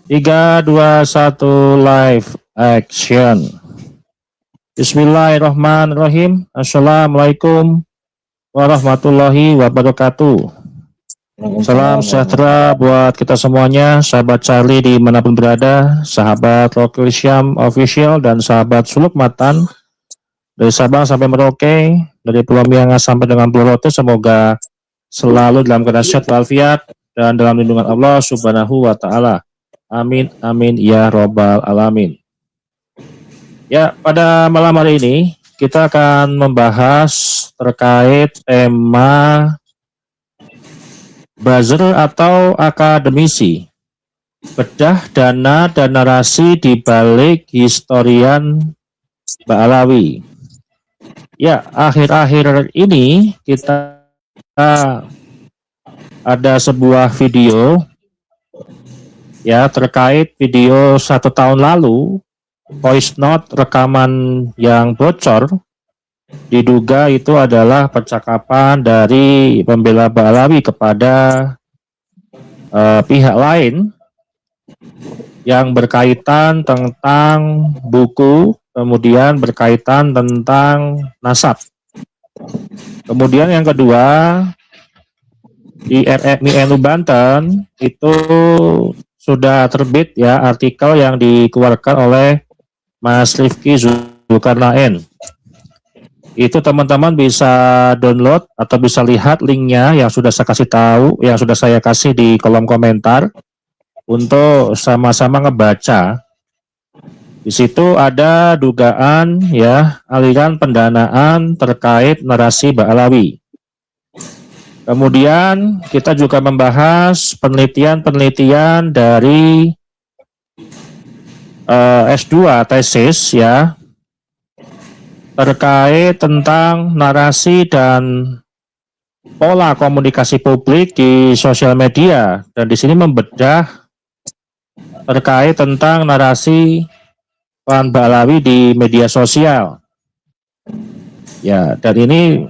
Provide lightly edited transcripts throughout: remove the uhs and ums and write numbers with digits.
Tiga, dua, satu, live action. Bismillahirrahmanirrahim. Assalamualaikum warahmatullahi wabarakatuh. Salam sejahtera buat kita semuanya, sahabat Charlie dimanapun berada, sahabat Rocky Syam Official dan sahabat Suluk Matan dari Sabang sampai Merauke, dari Pulau Miangas sampai dengan Pulau Rote. Semoga selalu dalam keadaan sehat walafiat dan dalam lindungan Allah Subhanahu wa Ta'ala. Amin, amin, ya robbal alamin. Ya, pada malam hari ini kita akan membahas terkait tema buzzer atau akademisi, bedah dana dan narasi di balik historian Ba'alawi. Ya, akhir-akhir ini kita ada sebuah video ya terkait video 1 tahun lalu, voice note rekaman yang bocor, diduga itu adalah percakapan dari pembela Ba'alawi kepada pihak lain yang berkaitan tentang buku, kemudian berkaitan tentang nasab. Kemudian yang kedua, di RMI Banten itu sudah terbit ya artikel yang dikeluarkan oleh Mas Rifki Zulkarnain. Itu teman-teman bisa download atau bisa lihat linknya yang sudah saya kasih tahu, yang sudah saya kasih di kolom komentar untuk sama-sama ngebaca. Di situ ada dugaan ya aliran pendanaan terkait narasi Ba'alawi. Kemudian kita juga membahas penelitian-penelitian dari S2 tesis ya terkait tentang narasi dan pola komunikasi publik di sosial media, dan di sini membedah terkait tentang narasi klan Ba'alawi di media sosial. Ya, dan ini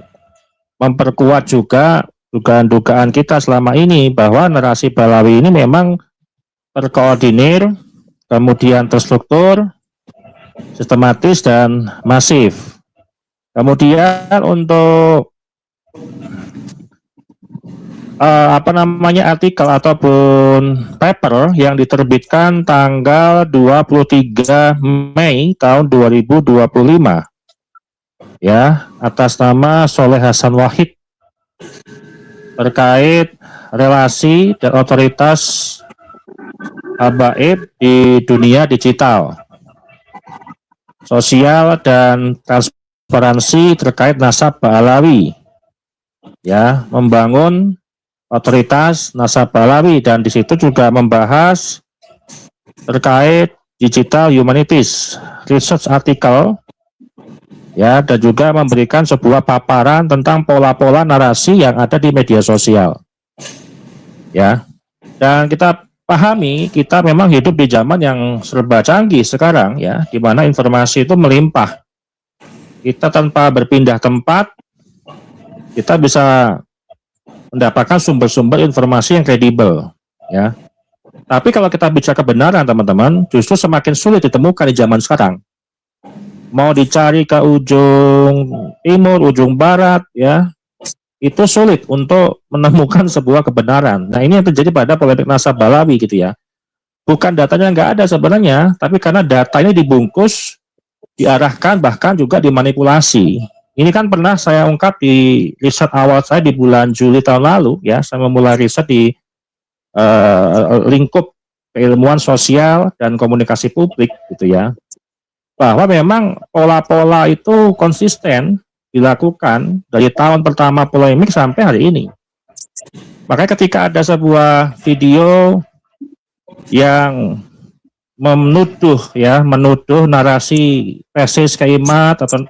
memperkuat juga dugaan-dugaan kita selama ini bahwa narasi Ba'alawi ini memang terkoordinir, kemudian terstruktur, sistematis dan masif. Kemudian untuk artikel ataupun paper yang diterbitkan tanggal 23 Mei tahun 2025 ya atas nama Soleh Hasan Wahid terkait relasi dan otoritas habaib di dunia digital, sosial dan transparansi terkait nasab Ba'alawi ya, membangun otoritas nasab Ba'alawi, dan di situ juga membahas terkait digital humanities research article ya, dan juga memberikan sebuah paparan tentang pola-pola narasi yang ada di media sosial ya. Dan kita pahami kita memang hidup di zaman yang serba canggih sekarang ya, di mana informasi itu melimpah. Kita tanpa berpindah tempat kita bisa mendapatkan sumber-sumber informasi yang kredibel ya. Tapi kalau kita bicara kebenaran teman-teman, justru semakin sulit ditemukan di zaman sekarang. Mau dicari ke ujung timur, ujung barat ya, itu sulit untuk menemukan sebuah kebenaran. Nah, ini yang terjadi pada polemik nasab Ba'alawi gitu ya. Bukan datanya nggak ada sebenarnya, tapi karena datanya dibungkus, diarahkan, bahkan juga dimanipulasi. Ini kan pernah saya ungkap di riset awal saya di bulan Juli tahun lalu ya, saya memulai riset di lingkup keilmuan sosial dan komunikasi publik gitu ya, bahwa memang pola-pola itu konsisten dilakukan dari tahun pertama polemik sampai hari ini. Makanya ketika ada sebuah video yang menuduh narasi tesis Keimat atau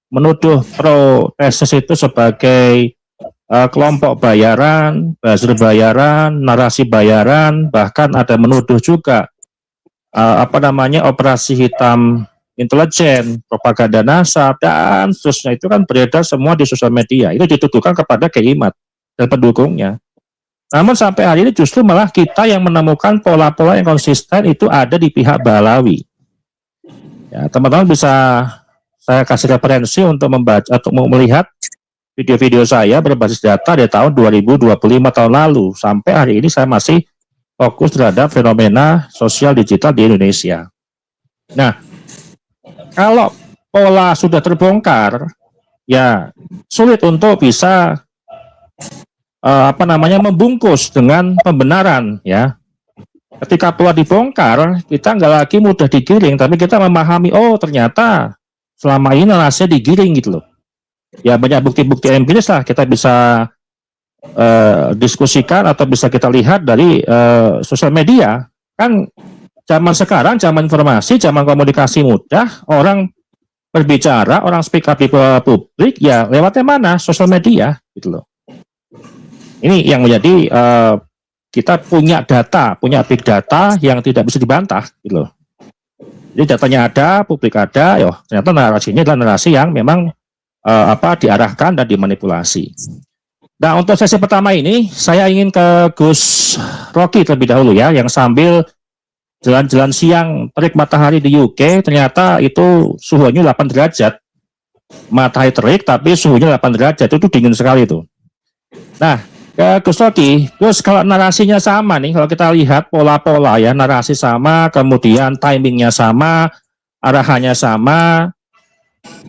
menuduh pro tesis itu sebagai kelompok bayaran, buzzer bayaran, narasi bayaran, bahkan ada menuduh juga operasi hitam intelijen, propaganda nasab, dan seterusnya, itu kan beredar semua di sosial media. Itu dituduhkan kepada Keimat dan pendukungnya. Namun sampai hari ini justru malah kita yang menemukan pola-pola yang konsisten itu ada di pihak Balawi. Ya, teman-teman bisa saya kasih referensi untuk membaca atau melihat video-video saya berbasis data dari tahun 2025 tahun lalu. Sampai hari ini saya masih fokus terhadap fenomena sosial digital di Indonesia. Nah, kalau pola sudah terbongkar, ya sulit untuk bisa membungkus dengan pembenaran, ya. Ketika pola dibongkar, kita nggak lagi mudah digiring, tapi kita memahami, oh ternyata selama ini narasinya digiring gitu loh. Ya banyak bukti-bukti empiris lah kita bisa diskusikan atau bisa kita lihat dari sosial media. Kan zaman sekarang, zaman informasi, zaman komunikasi mudah, orang berbicara, orang speak up di publik, ya lewatnya mana? Sosial media gitu loh. Ini yang menjadi kita punya data, punya big data yang tidak bisa dibantah, gitu loh. Jadi datanya ada, publik ada, ya ternyata narasinya adalah narasi yang memang diarahkan dan dimanipulasi. Nah untuk sesi pertama ini saya ingin ke Gus Rocky terlebih dahulu ya, yang sambil jalan-jalan siang terik matahari di UK, ternyata itu suhunya 8 derajat. Matahari terik tapi suhunya 8 derajat, itu dingin sekali itu. Nah, Gus Rocky, Gus, kalau narasinya sama nih, kalau kita lihat pola-pola ya, narasi sama, kemudian timingnya sama, arahannya sama,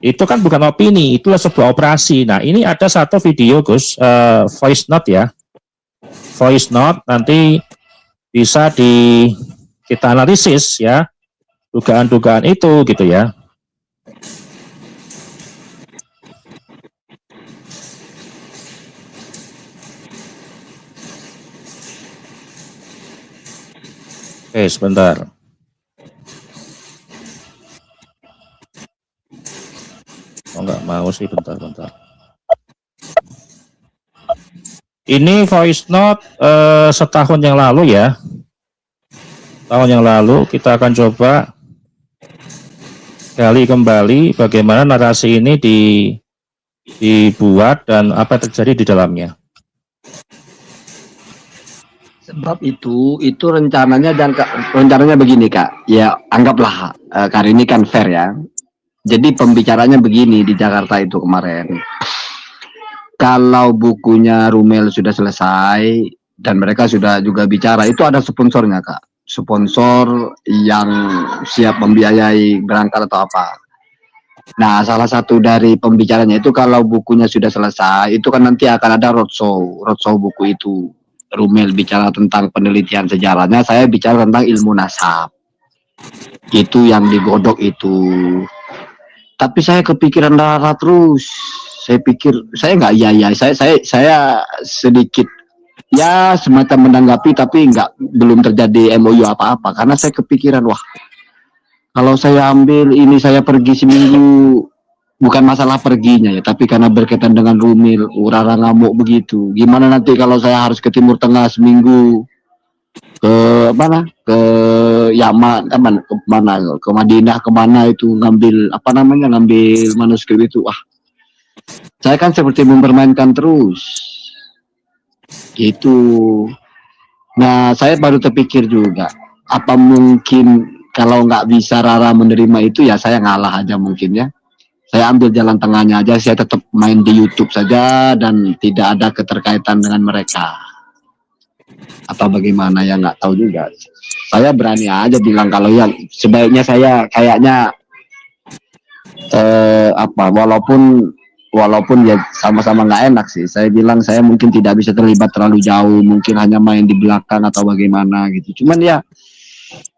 itu kan bukan opini, itulah sebuah operasi. Nah, ini ada satu video, Gus, voice note ya, voice note, nanti bisa kita analisis ya, dugaan-dugaan itu gitu ya. Oke, sebentar. Oh, nggak mau sih, bentar. Ini voice note setahun yang lalu ya. Tahun yang lalu kita akan coba gali kembali bagaimana narasi ini dibuat dan apa yang terjadi di dalamnya. Sebab itu rencananya begini Kak, ya anggaplah kali ini kan fair ya. Jadi pembicaranya begini di Jakarta itu kemarin. Kalau bukunya Rumel sudah selesai dan mereka sudah juga bicara, itu ada sponsornya Kak. Sponsor yang siap membiayai berangkat atau apa. Nah salah satu dari pembicaranya itu kalau bukunya sudah selesai, itu kan nanti akan ada roadshow buku itu. Rumel bicara tentang penelitian sejarahnya, saya bicara tentang ilmu nasab. Itu yang digodok itu. Tapi saya kepikiran Rara terus. Saya pikir saya nggak saya sedikit ya semacam menanggapi, tapi belum terjadi MOU apa-apa karena saya kepikiran wah kalau saya ambil ini saya pergi seminggu, bukan masalah perginya ya, tapi karena berkaitan dengan Rumil, Rara ngamuk begitu. Gimana nanti kalau saya harus ke Timur Tengah seminggu, ke mana? Ke Yaman, ke Madinah, kemana itu ngambil ngambil manuskrip itu. Wah, saya kan seperti mempermainkan terus. Gitu. Nah, saya baru terpikir juga, apa mungkin kalau nggak bisa Rara menerima itu ya saya ngalah aja mungkin ya. Saya ambil jalan tengahnya aja, saya tetap main di YouTube saja dan tidak ada keterkaitan dengan mereka. Atau bagaimana ya nggak tahu juga. Saya berani aja bilang kalau ya sebaiknya saya kayaknya walaupun ya sama-sama nggak enak sih. Saya bilang saya mungkin tidak bisa terlibat terlalu jauh, mungkin hanya main di belakang atau bagaimana gitu. Cuman ya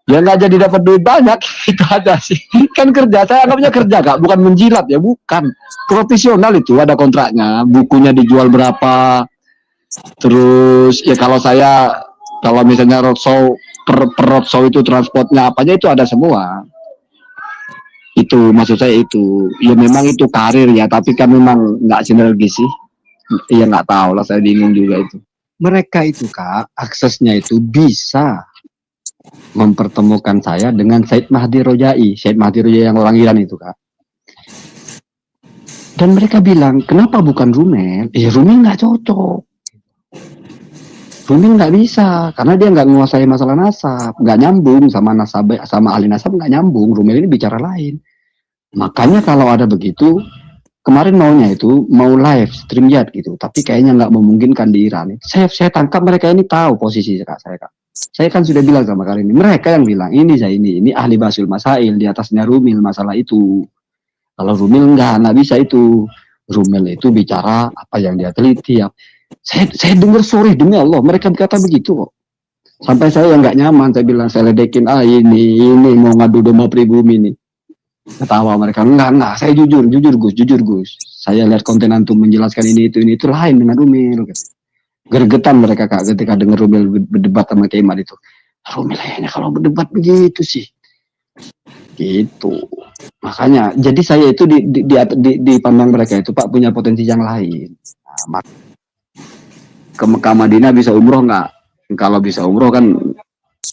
nggak jadi dapat duit banyak, itu aja sih. Kan kerja, saya anggapnya kerja Kak, bukan menjilat ya, bukan. Profesional itu, ada kontraknya, bukunya dijual berapa. Terus ya kalau misalnya roadshow, per roadshow itu transportnya apanya itu ada semua. Itu maksud saya itu, ya memang itu karir ya, tapi kan memang nggak sinergi sih. Ya nggak tahu lah, saya bingung juga itu. Mereka itu Kak, aksesnya itu bisa mempertemukan saya dengan Said Mahdi Rojai yang Langiran itu Kak. Dan mereka bilang, kenapa bukan Rumel? Rumel nggak cocok. Rumil nggak bisa karena dia nggak menguasai masalah nasab, nggak nyambung sama nasab, sama ahli nasab nggak nyambung. Rumil ini bicara lain. Makanya kalau ada begitu, kemarin maunya itu mau live stream jad gitu, tapi kayaknya nggak memungkinkan di Iran. Saya tangkap mereka ini tahu posisi saya kak. Saya kan sudah bilang sama kalian ini, mereka yang bilang ini ini ahli basul masail, di atasnya Rumil masalah itu. Kalau Rumil nggak bisa itu. Rumil itu bicara apa yang dia teliti ya. Saya dengar sore demi Allah mereka berkata begitu kok. Sampai saya yang nggak nyaman, saya bilang saya ledekin ini mau ngadu domba pribumi nih. Ketawa mereka, enggak, saya jujur Gus. Saya lihat konten antum menjelaskan ini itu lain dengan Rumil. Gergetan mereka kak ketika dengar Rumil berdebat sama Kemal itu. Rumil kayaknya kalau berdebat begitu sih. Gitu. Makanya, jadi saya itu di pandang mereka itu Pak punya potensi yang lain. Nah, ke Mekah Madinah bisa umroh nggak? Kalau bisa umroh kan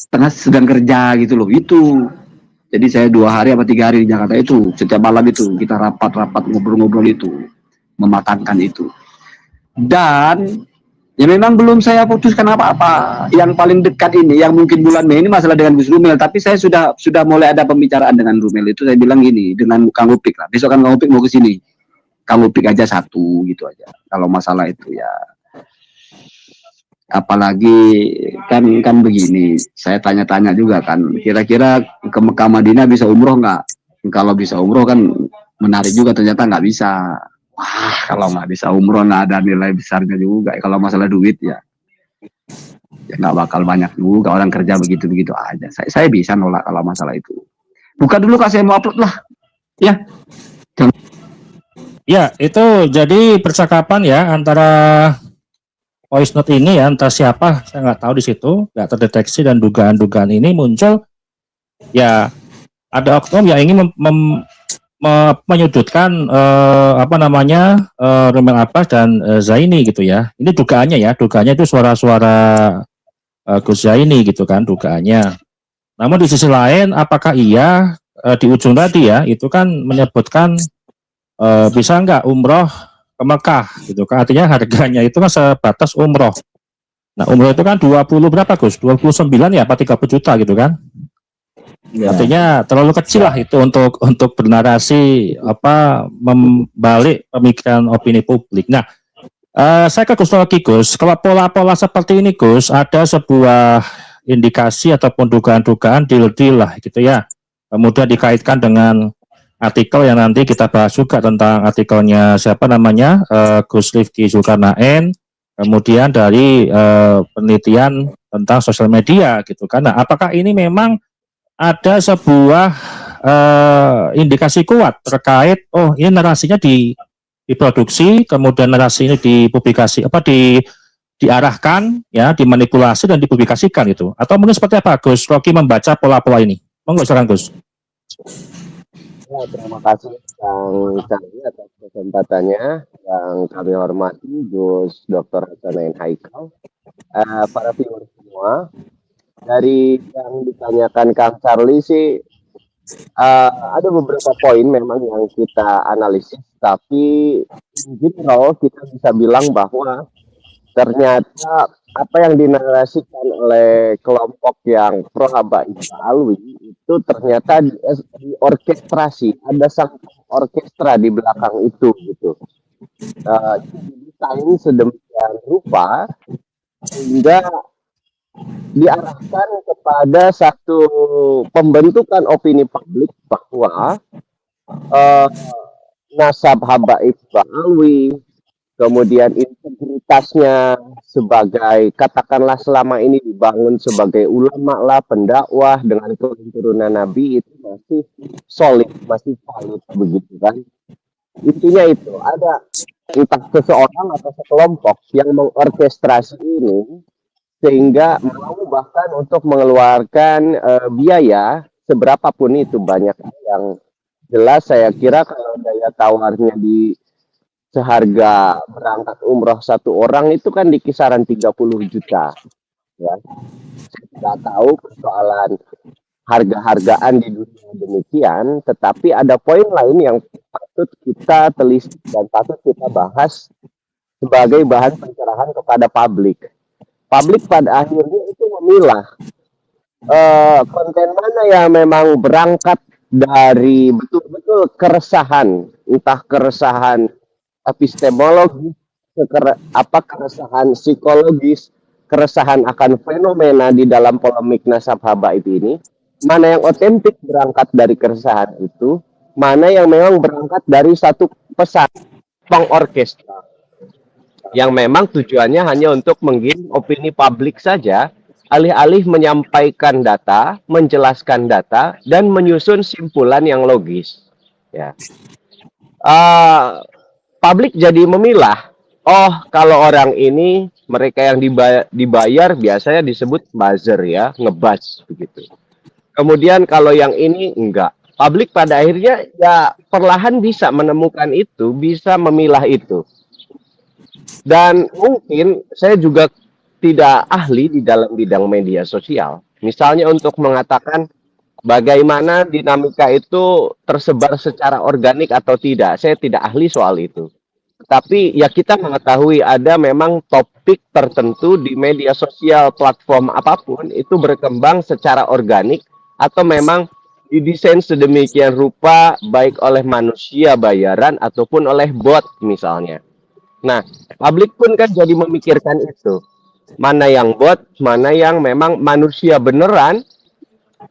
tengah sedang kerja gitu loh, itu. Jadi saya 2 hari atau 3 hari di Jakarta itu, setiap malam itu kita rapat ngobrol-ngobrol itu, mematangkan itu. Dan ya memang belum saya putuskan apa-apa. Yang paling dekat ini, yang mungkin bulan Mei ini masalah dengan Gus Rumil. Tapi saya sudah mulai ada pembicaraan dengan Rumil itu. Saya bilang gini, dengan Kang Upik lah. Besok kan Kang Upik mau ke sini. Kang Upik aja satu gitu aja. Kalau masalah itu ya. Apalagi kan begini, saya tanya-tanya juga kan, kira-kira ke Mekah Madinah bisa umroh nggak? Kalau bisa umroh kan menarik juga, ternyata nggak bisa. Wah, kalau nggak bisa umroh nggak ada nilai besarnya juga. Kalau masalah duit ya nggak bakal banyak juga, orang kerja begitu-begitu aja. Saya bisa nolak kalau masalah itu. Buka dulu Kak, saya mau upload lah. Ya. Ya, itu jadi percakapan ya antara voice note ini ya, entah siapa, saya nggak tahu di situ, nggak terdeteksi, dan dugaan-dugaan ini muncul, ya ada oknum yang ingin menyudutkan Rumil Abbas dan Zaini gitu ya. Ini dugaannya ya, dugaannya itu suara-suara Gus Zaini gitu kan, dugaannya. Namun di sisi lain, apakah iya di ujung tadi ya, itu kan menyebutkan bisa nggak umroh ke Mekah gitu kan, artinya harganya itu kan sebatas umroh. Nah umroh itu kan 20 berapa Gus? 29 ya apa 30 juta gitu kan? Ya. Artinya terlalu kecil lah itu untuk bernarasi membalik pemikiran opini publik. Nah saya ke Gus lagi Gus, kalau pola-pola seperti ini Gus, ada sebuah indikasi ataupun dugaan-dugaan deal-deal lah gitu ya, kemudian dikaitkan dengan artikel yang nanti kita bahas juga, tentang artikelnya siapa namanya, Gus Rifki Zulkarnain, kemudian dari penelitian tentang sosial media gitu kan. Nah, apakah ini memang ada sebuah indikasi kuat terkait ini narasinya diproduksi, kemudian narasi ini dipublikasi diarahkan ya, dimanipulasi dan dipublikasikan itu, atau mungkin seperti apa Gus Rocky membaca pola-pola ini? Monggo silakan Gus. Ya, terima kasih Kang Cari atas kesempatannya. Yang kami hormati Gus Dr. Hasanuddin Haikal, para viewer semua. Dari yang ditanyakan Kang Charlie sih, ada beberapa poin memang yang kita analisis, tapi in general kita bisa bilang bahwa ternyata apa yang dinarasikan oleh kelompok yang pro Habaib Alwi itu ternyata diorkestrasi, ada sang orkestra di belakang itu gitu. Didesain sedemikian rupa sehingga diarahkan kepada satu pembentukan opini publik bahwa nasab Habaib Alwi, kemudian integritasnya sebagai, katakanlah selama ini dibangun sebagai ulama lah, pendakwah dengan keturunan Nabi, itu masih solid, masih valid begitu kan. Intinya itu, ada entah seseorang atau sekelompok yang mengorkestrasi ini sehingga mau bahkan untuk mengeluarkan biaya seberapapun itu, banyak yang jelas saya kira kalau daya tawarnya di seharga berangkat umroh satu orang itu kan di kisaran 30 juta ya. Saya tidak tahu persoalan harga-hargaan di dunia demikian, tetapi ada poin lain yang patut kita telisik dan patut kita bahas sebagai bahan pencerahan kepada publik. publik pada akhirnya itu memilah konten mana yang memang berangkat dari betul-betul keresahan, entah keresahan epistemologis, keresahan psikologis, keresahan akan fenomena di dalam polemik nasab habaib ini, mana yang otentik berangkat dari keresahan itu, mana yang memang berangkat dari satu pesan pengorkestra yang memang tujuannya hanya untuk menggiring opini publik saja, alih-alih menyampaikan data, menjelaskan data, dan menyusun simpulan yang logis. Ya, publik jadi memilah. Oh, kalau orang ini mereka yang dibayar biasanya disebut buzzer ya, ngebuzz begitu. Kemudian kalau yang ini enggak. Publik pada akhirnya ya perlahan bisa menemukan itu, bisa memilah itu. Dan mungkin saya juga tidak ahli di dalam bidang media sosial. Misalnya untuk mengatakan bagaimana dinamika itu tersebar secara organik atau tidak. Saya tidak ahli soal itu. Tapi ya kita mengetahui ada memang topik tertentu di media sosial platform apapun itu berkembang secara organik atau memang didesain sedemikian rupa baik oleh manusia bayaran ataupun oleh bot misalnya. Nah, publik pun kan jadi memikirkan itu. Mana yang bot, mana yang memang manusia beneran,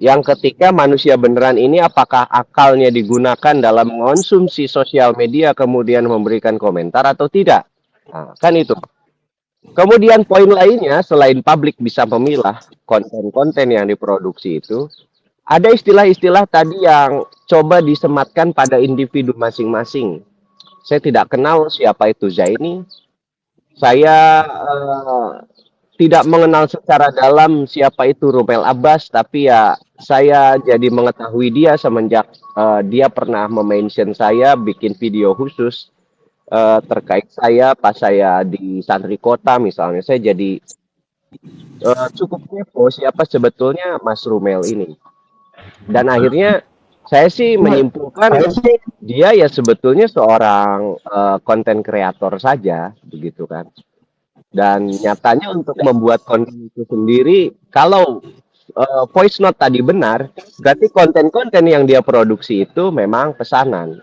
yang ketika manusia beneran ini apakah akalnya digunakan dalam mengonsumsi sosial media kemudian memberikan komentar atau tidak. Nah, kan itu. Kemudian poin lainnya selain publik bisa memilah konten-konten yang diproduksi itu, ada istilah-istilah tadi yang coba disematkan pada individu masing-masing. Saya tidak kenal siapa itu Zaini. Saya tidak mengenal secara dalam siapa itu Romel Abbas, tapi ya saya jadi mengetahui dia semenjak dia pernah mention saya bikin video khusus terkait saya pas saya di Santri Kota misalnya. Saya jadi cukup kepo siapa sebetulnya Mas Romel ini. Dan akhirnya saya sih menyimpulkan dia ya sebetulnya seorang konten kreator saja begitu kan. Dan nyatanya untuk membuat konten itu sendiri, kalau voice note tadi benar, berarti konten-konten yang dia produksi itu memang pesanan.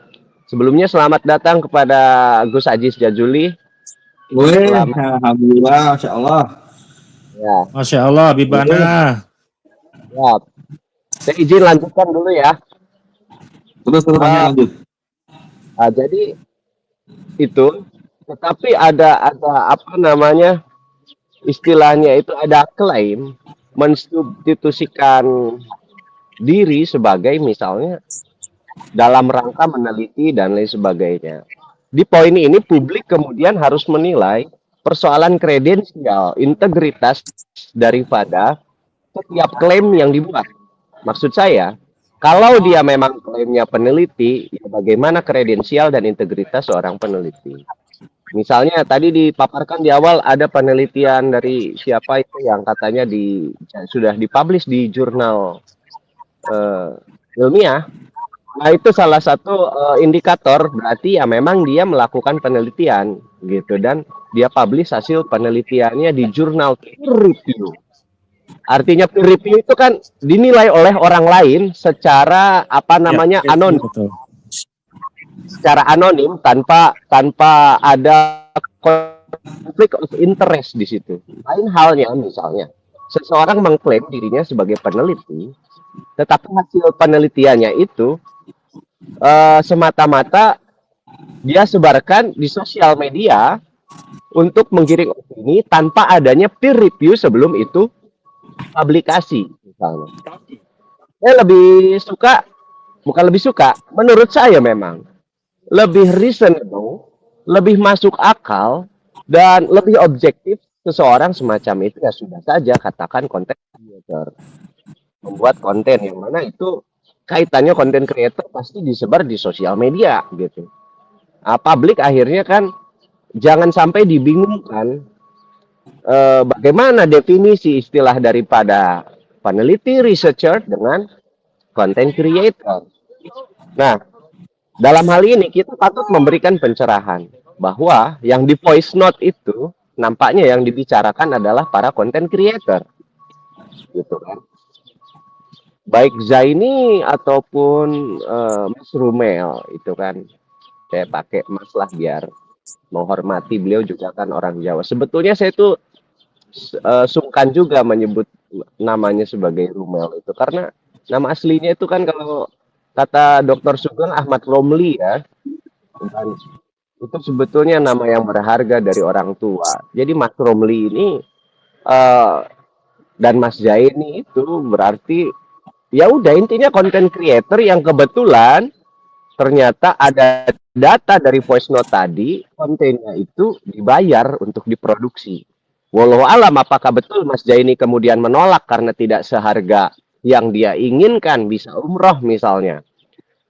Sebelumnya selamat datang kepada Gus Aziz Jazuli. Wih, alhamdulillah, masya Allah. Ya. Masya Allah, Bibana. Ya. Saya izin lanjutkan dulu ya. Terus lanjut. Jadi itu, tetapi ada apa namanya istilahnya itu ada klaim mensubstitusikan diri sebagai misalnya dalam rangka meneliti dan lain sebagainya. Di poin ini publik kemudian harus menilai persoalan kredensial, integritas daripada setiap klaim yang dibuat. Maksud saya, kalau dia memang klaimnya peneliti, ya bagaimana kredensial dan integritas seorang peneliti? Misalnya tadi dipaparkan di awal ada penelitian dari siapa itu yang katanya sudah dipublish di jurnal ilmiah. Nah itu salah satu indikator berarti ya memang dia melakukan penelitian gitu dan dia publish hasil penelitiannya di jurnal peer review. Artinya peer review itu kan dinilai oleh orang lain secara apa namanya anonim. Secara anonim tanpa ada konflik of interest di situ. Lain halnya misalnya seseorang mengklaim dirinya sebagai peneliti, tetapi hasil penelitiannya itu semata-mata dia sebarkan di sosial media untuk menggiring opini tanpa adanya peer review sebelum itu publikasi misalnya. Saya lebih suka, bukan lebih suka, menurut saya memang lebih reasonable, lebih masuk akal dan lebih objektif seseorang semacam itu ya sudah saja katakan konten creator, membuat konten yang mana itu kaitannya konten creator pasti disebar di sosial media gitu. Nah, publik akhirnya kan jangan sampai dibingungkan bagaimana definisi istilah daripada peneliti researcher dengan content creator. Nah, dalam hal ini kita patut memberikan pencerahan bahwa yang di voice note itu nampaknya yang dibicarakan adalah para content creator, gitu kan. Baik Zaini ataupun Mas Rumel itu kan, saya pakai Mas lah biar menghormati beliau juga kan orang Jawa. Sebetulnya saya itu sungkan juga menyebut namanya sebagai Rumel itu karena nama aslinya itu kan kalau kata Dr. Sugeng Ahmad Romli ya, dan itu sebetulnya nama yang berharga dari orang tua. Jadi Mas Romli ini dan Mas Zaini itu berarti ya udah intinya content creator yang kebetulan ternyata ada data dari voice note tadi, kontennya itu dibayar untuk diproduksi. Walau alam apakah betul Mas Zaini kemudian menolak karena tidak seharga yang dia inginkan bisa umroh misalnya.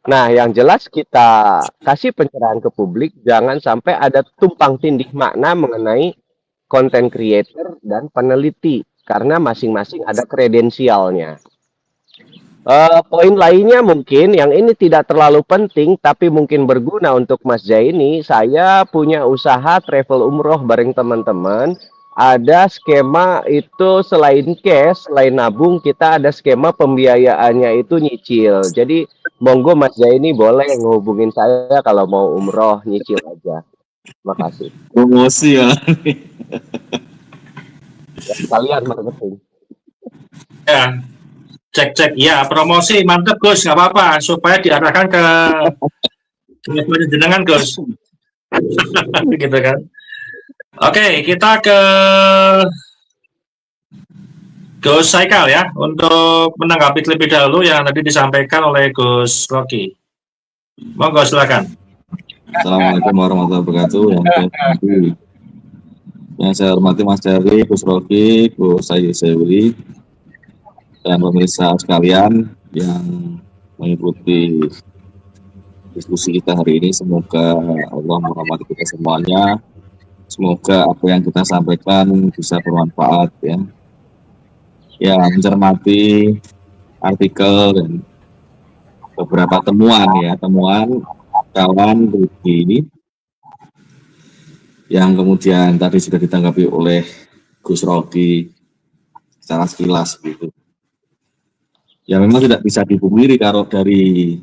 Nah, yang jelas kita kasih pencerahan ke publik, jangan sampai ada tumpang tindih makna mengenai content creator dan peneliti, karena masing-masing ada kredensialnya. Poin lainnya mungkin yang ini tidak terlalu penting tapi mungkin berguna untuk Mas Zaini. Saya punya usaha travel umroh bareng teman-teman. Ada skema itu selain cash, selain nabung, kita ada skema pembiayaannya itu nyicil. Jadi monggo Mas Zaini boleh ngehubungin saya kalau mau umroh nyicil aja. Makasih. Promosi ya. Kalian marketing. Ya, cek ya promosi mantep Gus, nggak apa-apa supaya diarahkan ke jenengan Gus. Gitu kan. Oke, kita ke Gus Saikal ya untuk menanggapi terlebih dahulu yang tadi disampaikan oleh Gus Rocky. Monggo silakan. Assalamualaikum warahmatullahi wabarakatuh. Yang saya hormati Mas Dewi, Gus Rocky, Gus Sayyid dan pemirsa sekalian yang mengikuti diskusi kita hari ini. Semoga Allah merahmati kita semuanya. Semoga apa yang kita sampaikan bisa bermanfaat ya. Ya, mencermati artikel dan beberapa temuan kawan ini yang kemudian tadi sudah ditanggapi oleh Gus Rocky secara sekilas gitu. Ya memang tidak bisa dipungkiri kalau dari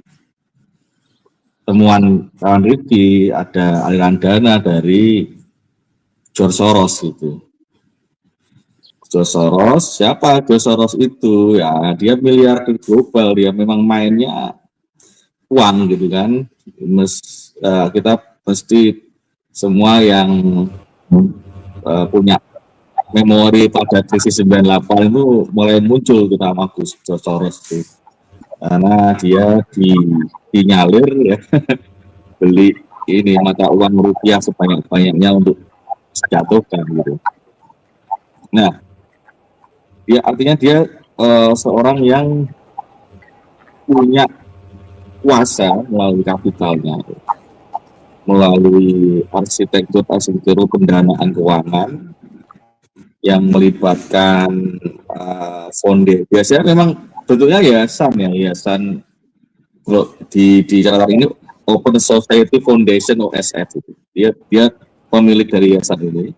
temuan kawan Rifki ada aliran dana dari George Soros gitu. George Soros, siapa George Soros itu? Ya dia miliarder global, dia memang mainnya uang gitu kan. Kita mesti semua yang punya memori pada krisis 98 itu mulai muncul kita sama George Soros itu. Karena dia dinyalir ya beli ini mata uang rupiah sebanyak-banyaknya untuk dijatuhkan gitu. Nah, artinya dia seorang yang punya kuasa melalui kapitalnya, melalui arsitektur pendanaan keuangan yang melibatkan fondasi. Biasanya memang bentuknya yayasan di catatan ini Open Society Foundation OSF itu. Dia pemilik dari yayasan ini.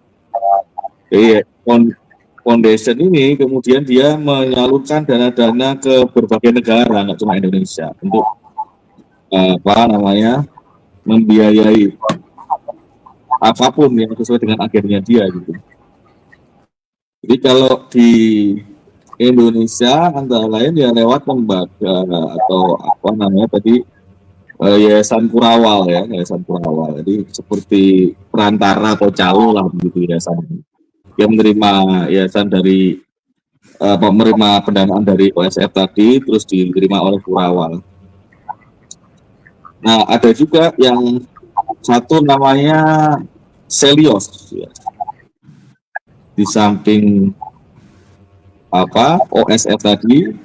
Jadi foundation ini kemudian dia menyalurkan dana-dana ke berbagai negara, nggak cuma Indonesia, untuk membiayai apapun yang sesuai dengan agennya dia gitu. Jadi kalau di Indonesia antara lain ya lewat lembaga atau Yayasan Kurawal ya, Yayasan Kurawal. Jadi seperti perantara atau calo lah begitu yayasan. Dia menerima yayasan dari menerima pendanaan dari OSF tadi, terus diterima oleh Kurawal. Nah, ada juga yang satu namanya Selios ya. Di samping OSF tadi,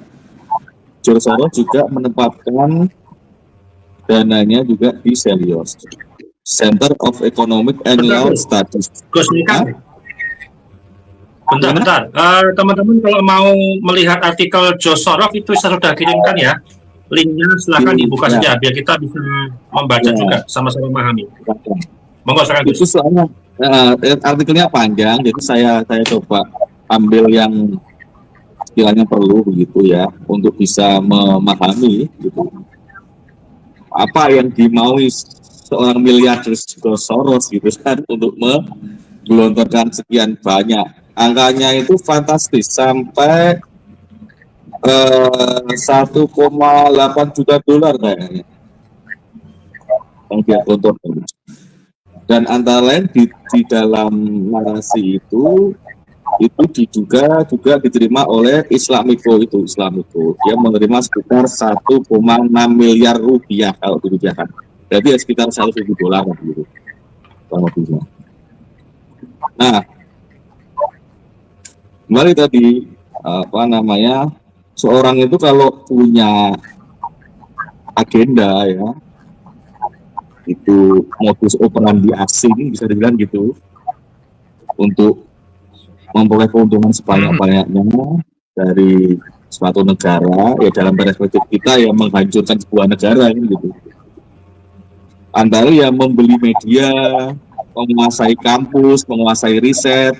George Soros juga menempatkan dananya juga di Selios, Center of Economic and Law Studies. Bentar. Teman-teman kalau mau melihat artikel George Soros itu saya sudah kirimkan ya. Linknya silahkan dibuka saja biar kita bisa membaca juga sama-sama memahami. Monggo silakan. Itu soalnya artikelnya panjang, jadi saya coba ambil yang kiranya perlu begitu ya, untuk bisa memahami gitu apa yang dimaui seorang miliarder Soros gitu kan, untuk menggelontorkan sekian banyak. Angkanya itu fantastis, sampai 1,8 juta dolar kayaknya yang dia gelontorkan. Dan antara lain di dalam narasi itu diduga juga diterima oleh Islamiko. Dia menerima sekitar 1,6 miliar rupiah kalau dirupiahkan. Berarti ya sekitar 1.000 dolar gitu. Nah, kembali tadi seorang itu kalau punya agenda ya, itu modus operandi asing bisa dibilang gitu, untuk memperoleh keuntungan sebanyak-banyaknya dari suatu negara, ya dalam perspektif kita ya menghancurkan sebuah negara gitu. Antara ya membeli media, menguasai kampus, menguasai riset,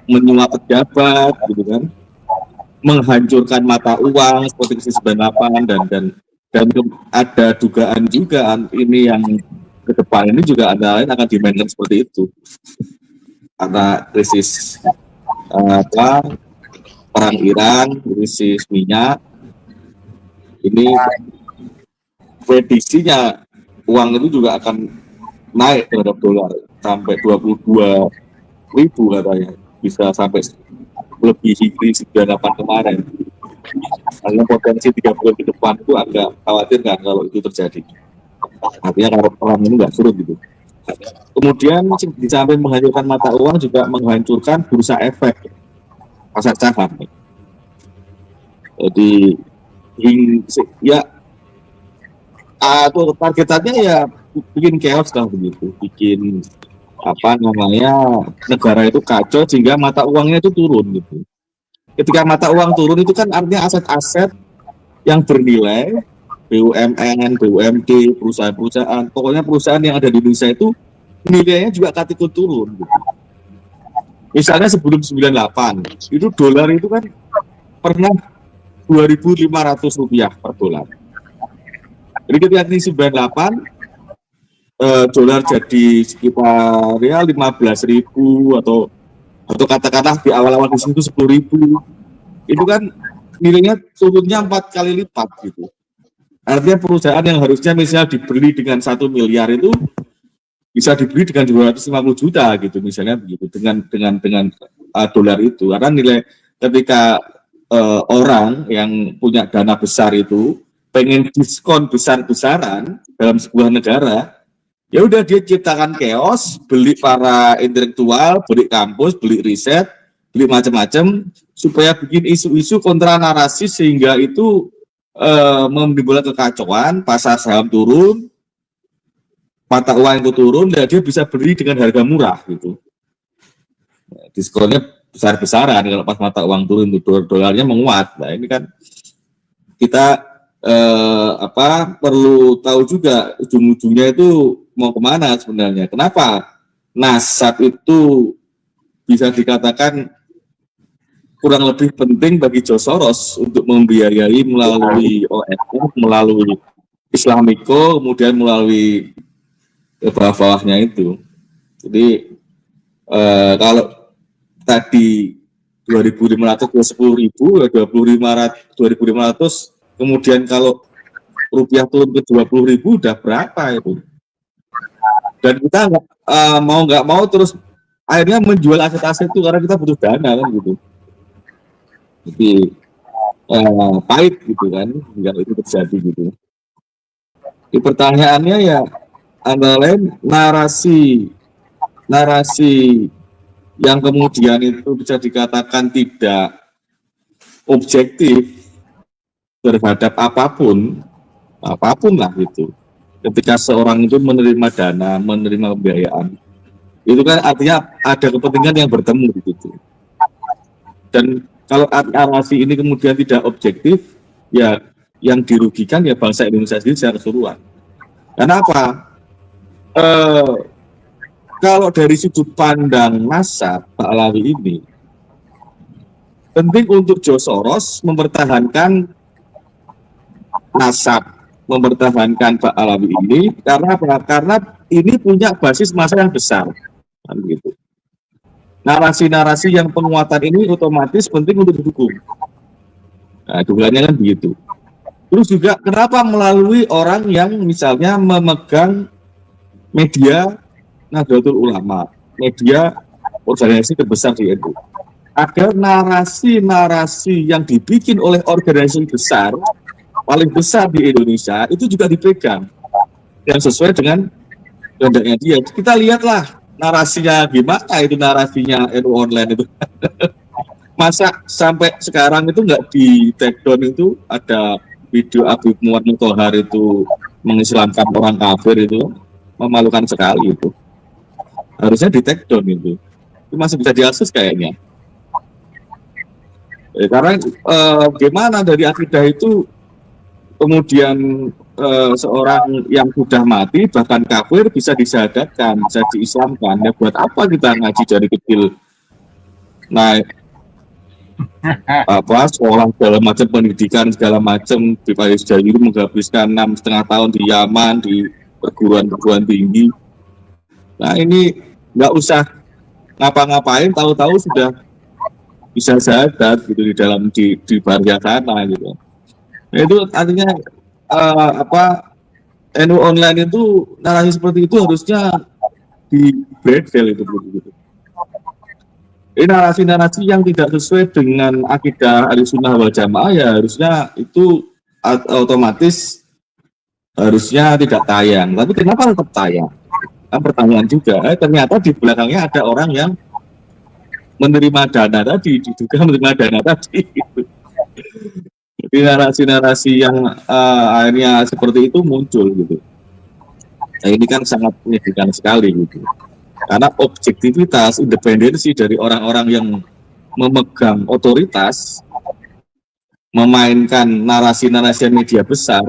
menyuap pejabat gitu kan, menghancurkan mata uang seperti krisis 98 dan ada dugaan juga ini yang ke depan ini juga ada lain akan dimainkan seperti itu, karena krisis perang Iran, krisis minyak ini, prediksinya uang itu juga akan naik terhadap dolar sampai 22.000 katanya, bisa sampai lebih dari 98 kemarin. Karena potensi 3 bulan ke depan itu agak khawatir kan kalau itu terjadi. Artinya kalau perang ini nggak surut gitu. Kemudian di samping menghancurkan mata uang juga menghancurkan bursa efek, pasar saham. Jadi ya targetannya ya bikin chaos lah begitu, bikin negara itu kacau sehingga mata uangnya itu turun gitu. Ketika mata uang turun itu kan artinya aset-aset yang bernilai, BUMN, BUMD, perusahaan-perusahaan, pokoknya perusahaan yang ada di Indonesia itu nilainya juga akan ikut turun gitu. Misalnya sebelum 98 itu dolar itu kan pernah 2.500 rupiah per dolar. Jadi ketika di 98 dolar jadi sekitar ya 15.000 atau katakanlah di awal-awal di situ 10.000, itu kan nilainya turunnya 4 kali lipat gitu. Artinya perusahaan yang harusnya misalnya dibeli dengan 1 miliar itu bisa dibeli dengan 250 juta gitu misalnya begitu, dengan dolar itu, karena nilai ketika orang yang punya dana besar itu pengen diskon besar-besaran dalam sebuah negara, ya udah dia ciptakan chaos, beli para intelektual, beli kampus, beli riset, beli macam-macam supaya bikin isu-isu kontra narasi sehingga itu menimbulkan kekacauan, pasar saham turun, mata uang itu turun, dan dia bisa beli dengan harga murah gitu. Diskonnya besar-besaran kalau pas mata uang turun, dolarnya menguat. Nah ini kan kita perlu tahu juga ujung-ujungnya itu mau kemana sebenarnya. Kenapa nasab itu bisa dikatakan kurang lebih penting bagi George Soros untuk membiayai melalui ONF, melalui Islamiko, kemudian melalui bawah-bawahnya itu. Jadi kalau tadi 2.500 ke 10.000, 2.500, kemudian kalau rupiah turun ke 20.000 udah berapa itu? Dan kita nggak mau terus akhirnya menjual aset-aset itu karena kita butuh dana kan gitu. Jadi pahit gitu kan jika itu terjadi gitu. Di pertanyaannya ya antara lain narasi yang kemudian itu bisa dikatakan tidak objektif terhadap apapun lah gitu. Ketika seorang itu menerima dana, menerima pembiayaan, itu kan artinya ada kepentingan yang bertemu gitu. Dan kalau narasi ini kemudian tidak objektif, ya yang dirugikan ya bangsa Indonesia sendiri secara keseluruhan. Karena apa? kalau dari sudut pandang nasab Pak Alawi ini, penting untuk George Soros mempertahankan nasab, mempertahankan Pak Alawi ini karena apa? Karena ini punya basis massa yang besar, kan gitu. Narasi-narasi yang penguatan ini otomatis penting untuk didukung. Nah, dugaannya kan begitu. Terus juga kenapa melalui orang yang misalnya memegang media Nahdlatul Ulama, media organisasi terbesar di NU, agar narasi-narasi yang dibikin oleh organisasi besar, paling besar di Indonesia, itu juga dipegang yang sesuai dengan kehendaknya dia. Kita lihatlah narasinya gimana itu, narasinya NU Online itu. Masa sampai sekarang itu nggak di take down? Itu ada video Habib Muhammad Mutahar itu mengislamkan orang kafir, itu memalukan sekali itu. Harusnya di take down itu masih bisa diakses kayaknya. Karena gimana dari akidah itu kemudian seorang yang sudah mati bahkan kafir bisa disyahadatkan, bisa diislamkan. Ya buat apa kita ngaji dari kecil? Nah, apa sekolah segala macam, pendidikan segala macam, di Pak Yusdayuri menghabiskan 6,5 tahun di Yaman di perguruan tinggi. Nah ini nggak usah ngapa-ngapain, tahu-tahu sudah bisa syahadat gitu di dalam di Baria sana gitu. Nah, itu artinya NU Online itu narasi seperti itu harusnya di bredel itu gitu. Ini narasi-narasi yang tidak sesuai dengan akidah Ahlussunnah wal Jamaah, ya harusnya itu otomatis harusnya tidak tayang. Tapi kenapa tetap tayang? Kan pertanyaan juga. Ternyata di belakangnya ada orang yang menerima dana tadi, diduga menerima dana tadi. Jadi narasi-narasi yang akhirnya seperti itu muncul gitu. Nah, ini kan sangat menyedihkan sekali gitu. Karena objektivitas, independensi dari orang-orang yang memegang otoritas, memainkan narasi-narasi media besar,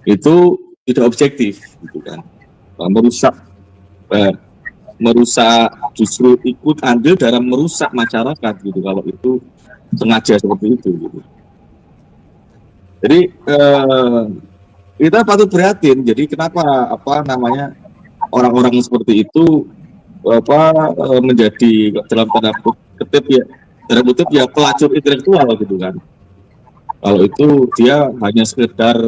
itu tidak objektif, gitu kan. Merusak, justru ikut andil dalam merusak masyarakat, gitu. Kalau itu sengaja seperti itu, gitu. Jadi kita patut prihatin. Jadi kenapa orang-orang seperti itu menjadi dalam tanda kutip ya pelacur intelektual gitu kan. Kalau itu dia hanya sekedar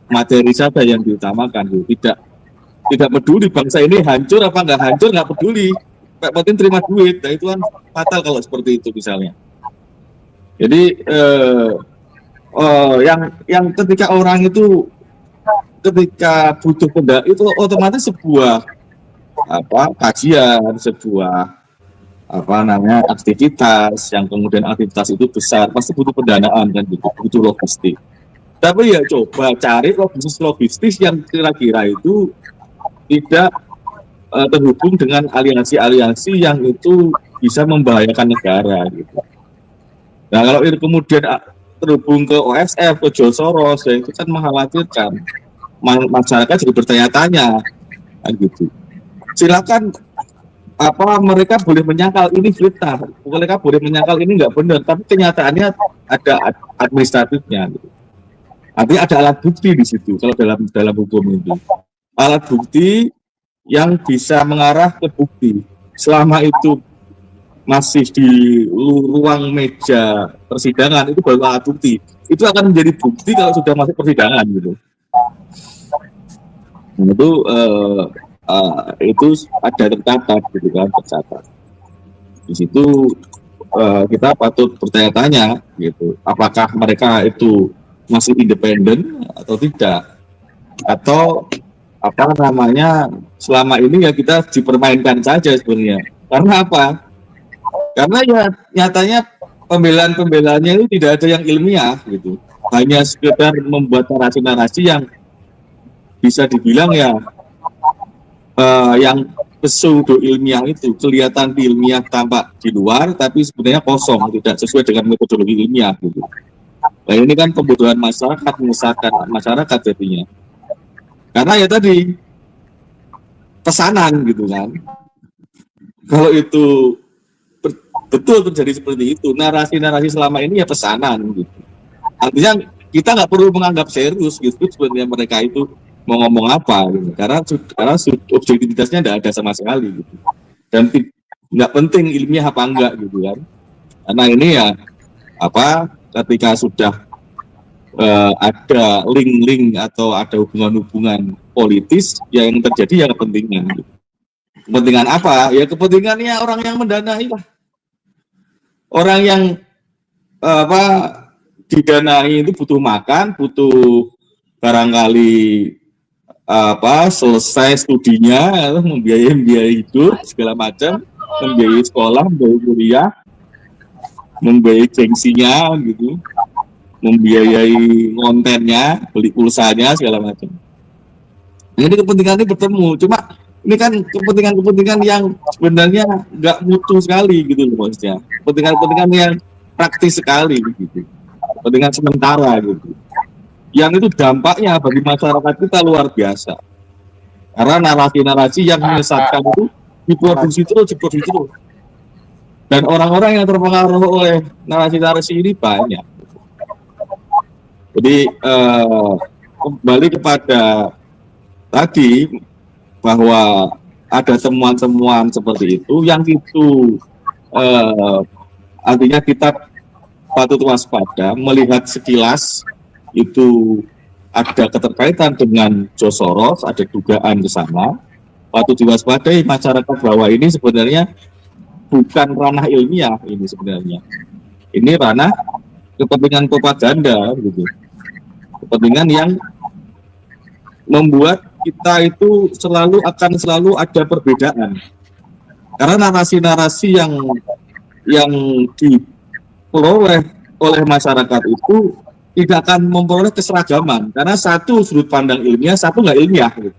materi saja yang diutamakan gitu. Tidak peduli bangsa ini hancur apa nggak hancur, nggak peduli, Pak penting terima duit. Nah itu kan fatal kalau seperti itu misalnya. Jadi yang ketika orang itu ketika butuh pendanaan itu otomatis sebuah kajian, sebuah aktivitas yang kemudian aktivitas itu besar pasti butuh pendanaan kan gitu, butuh logistik. Tapi ya coba cari logistis yang kira-kira itu tidak terhubung dengan aliansi-aliansi yang itu bisa membahayakan negara gitu. Nah kalau itu kemudian terhubung ke OSF, ke George Soros, ya itu kan mengkhawatirkan. Masyarakat jadi bertanya-tanya kan gitu. Silakan mereka boleh menyangkal ini fitnah, mereka boleh menyangkal ini nggak benar, tapi kenyataannya ada administratifnya gitu. Artinya ada alat bukti di situ kalau dalam hukum itu. Alat bukti yang bisa mengarah ke bukti. Selama itu masih di ruang meja persidangan, itu baru alat bukti. Itu akan menjadi bukti kalau sudah masuk persidangan gitu. Itu ada tercatat gitu kan, tercatat. Di situ kita patut bertanya-tanya gitu, apakah mereka itu masih independen atau tidak, atau selama ini ya kita dipermainkan saja sebenarnya. Karena apa? Karena ya nyatanya pembelaan-pembelaannya itu tidak ada yang ilmiah gitu, hanya sekedar membuat narasi-narasi yang bisa dibilang ya yang pseudo ilmiah itu, kelihatan ilmiah tampak di luar tapi sebenarnya kosong, tidak sesuai dengan metodologi ilmiah gitu. Nah ini kan pembodohan masyarakat, menyesatkan masyarakat jadinya. Karena ya tadi pesanan gitu kan. Kalau itu betul terjadi seperti itu, narasi-narasi selama ini ya pesanan gitu. Artinya kita nggak perlu menganggap serius gitu sebenarnya mereka itu mau ngomong apa gitu. Karena objektivitasnya tidak ada sama sekali gitu. Dan nggak penting ilmiah apa enggak gitu kan. Karena ini ya ketika sudah ada link-link atau ada hubungan-hubungan politis yang terjadi ya kepentingan. Kepentingan apa? Ya kepentingannya orang yang mendanai lah. Orang yang didanai itu butuh makan, butuh barangkali selesai studinya, membiayai hidup segala macam, membiayai sekolah, membiayai kuliah, membiayai gengsinya gitu, membiayai kontennya, beli pulsanya segala macam. Ini kepentingannya bertemu, cuma ini kan kepentingan-kepentingan yang sebenarnya nggak mutu sekali gitu loh maksudnya. Kepentingan-kepentingan yang praktis sekali gitu. Kepentingan sementara gitu. Yang itu dampaknya bagi masyarakat kita luar biasa. Karena narasi-narasi yang menyesatkan itu diproduksi terus. Dan orang-orang yang terpengaruh oleh narasi-narasi ini banyak. Jadi kembali kepada tadi bahwa ada temuan-temuan seperti itu yang itu artinya kita patut waspada melihat sekilas itu ada keterkaitan dengan George Soros, ada dugaan ke sana, patut diwaspadai masyarakat bahwa ini sebenarnya bukan ranah ilmiah ini sebenarnya. Ini ranah kepentingan propaganda gitu. Kepentingan yang membuat kita itu akan selalu ada perbedaan. Karena narasi-narasi yang diperoleh oleh masyarakat itu tidak akan memperoleh keseragaman. Karena satu sudut pandang ilmiah, satu nggak ilmiah. Gitu.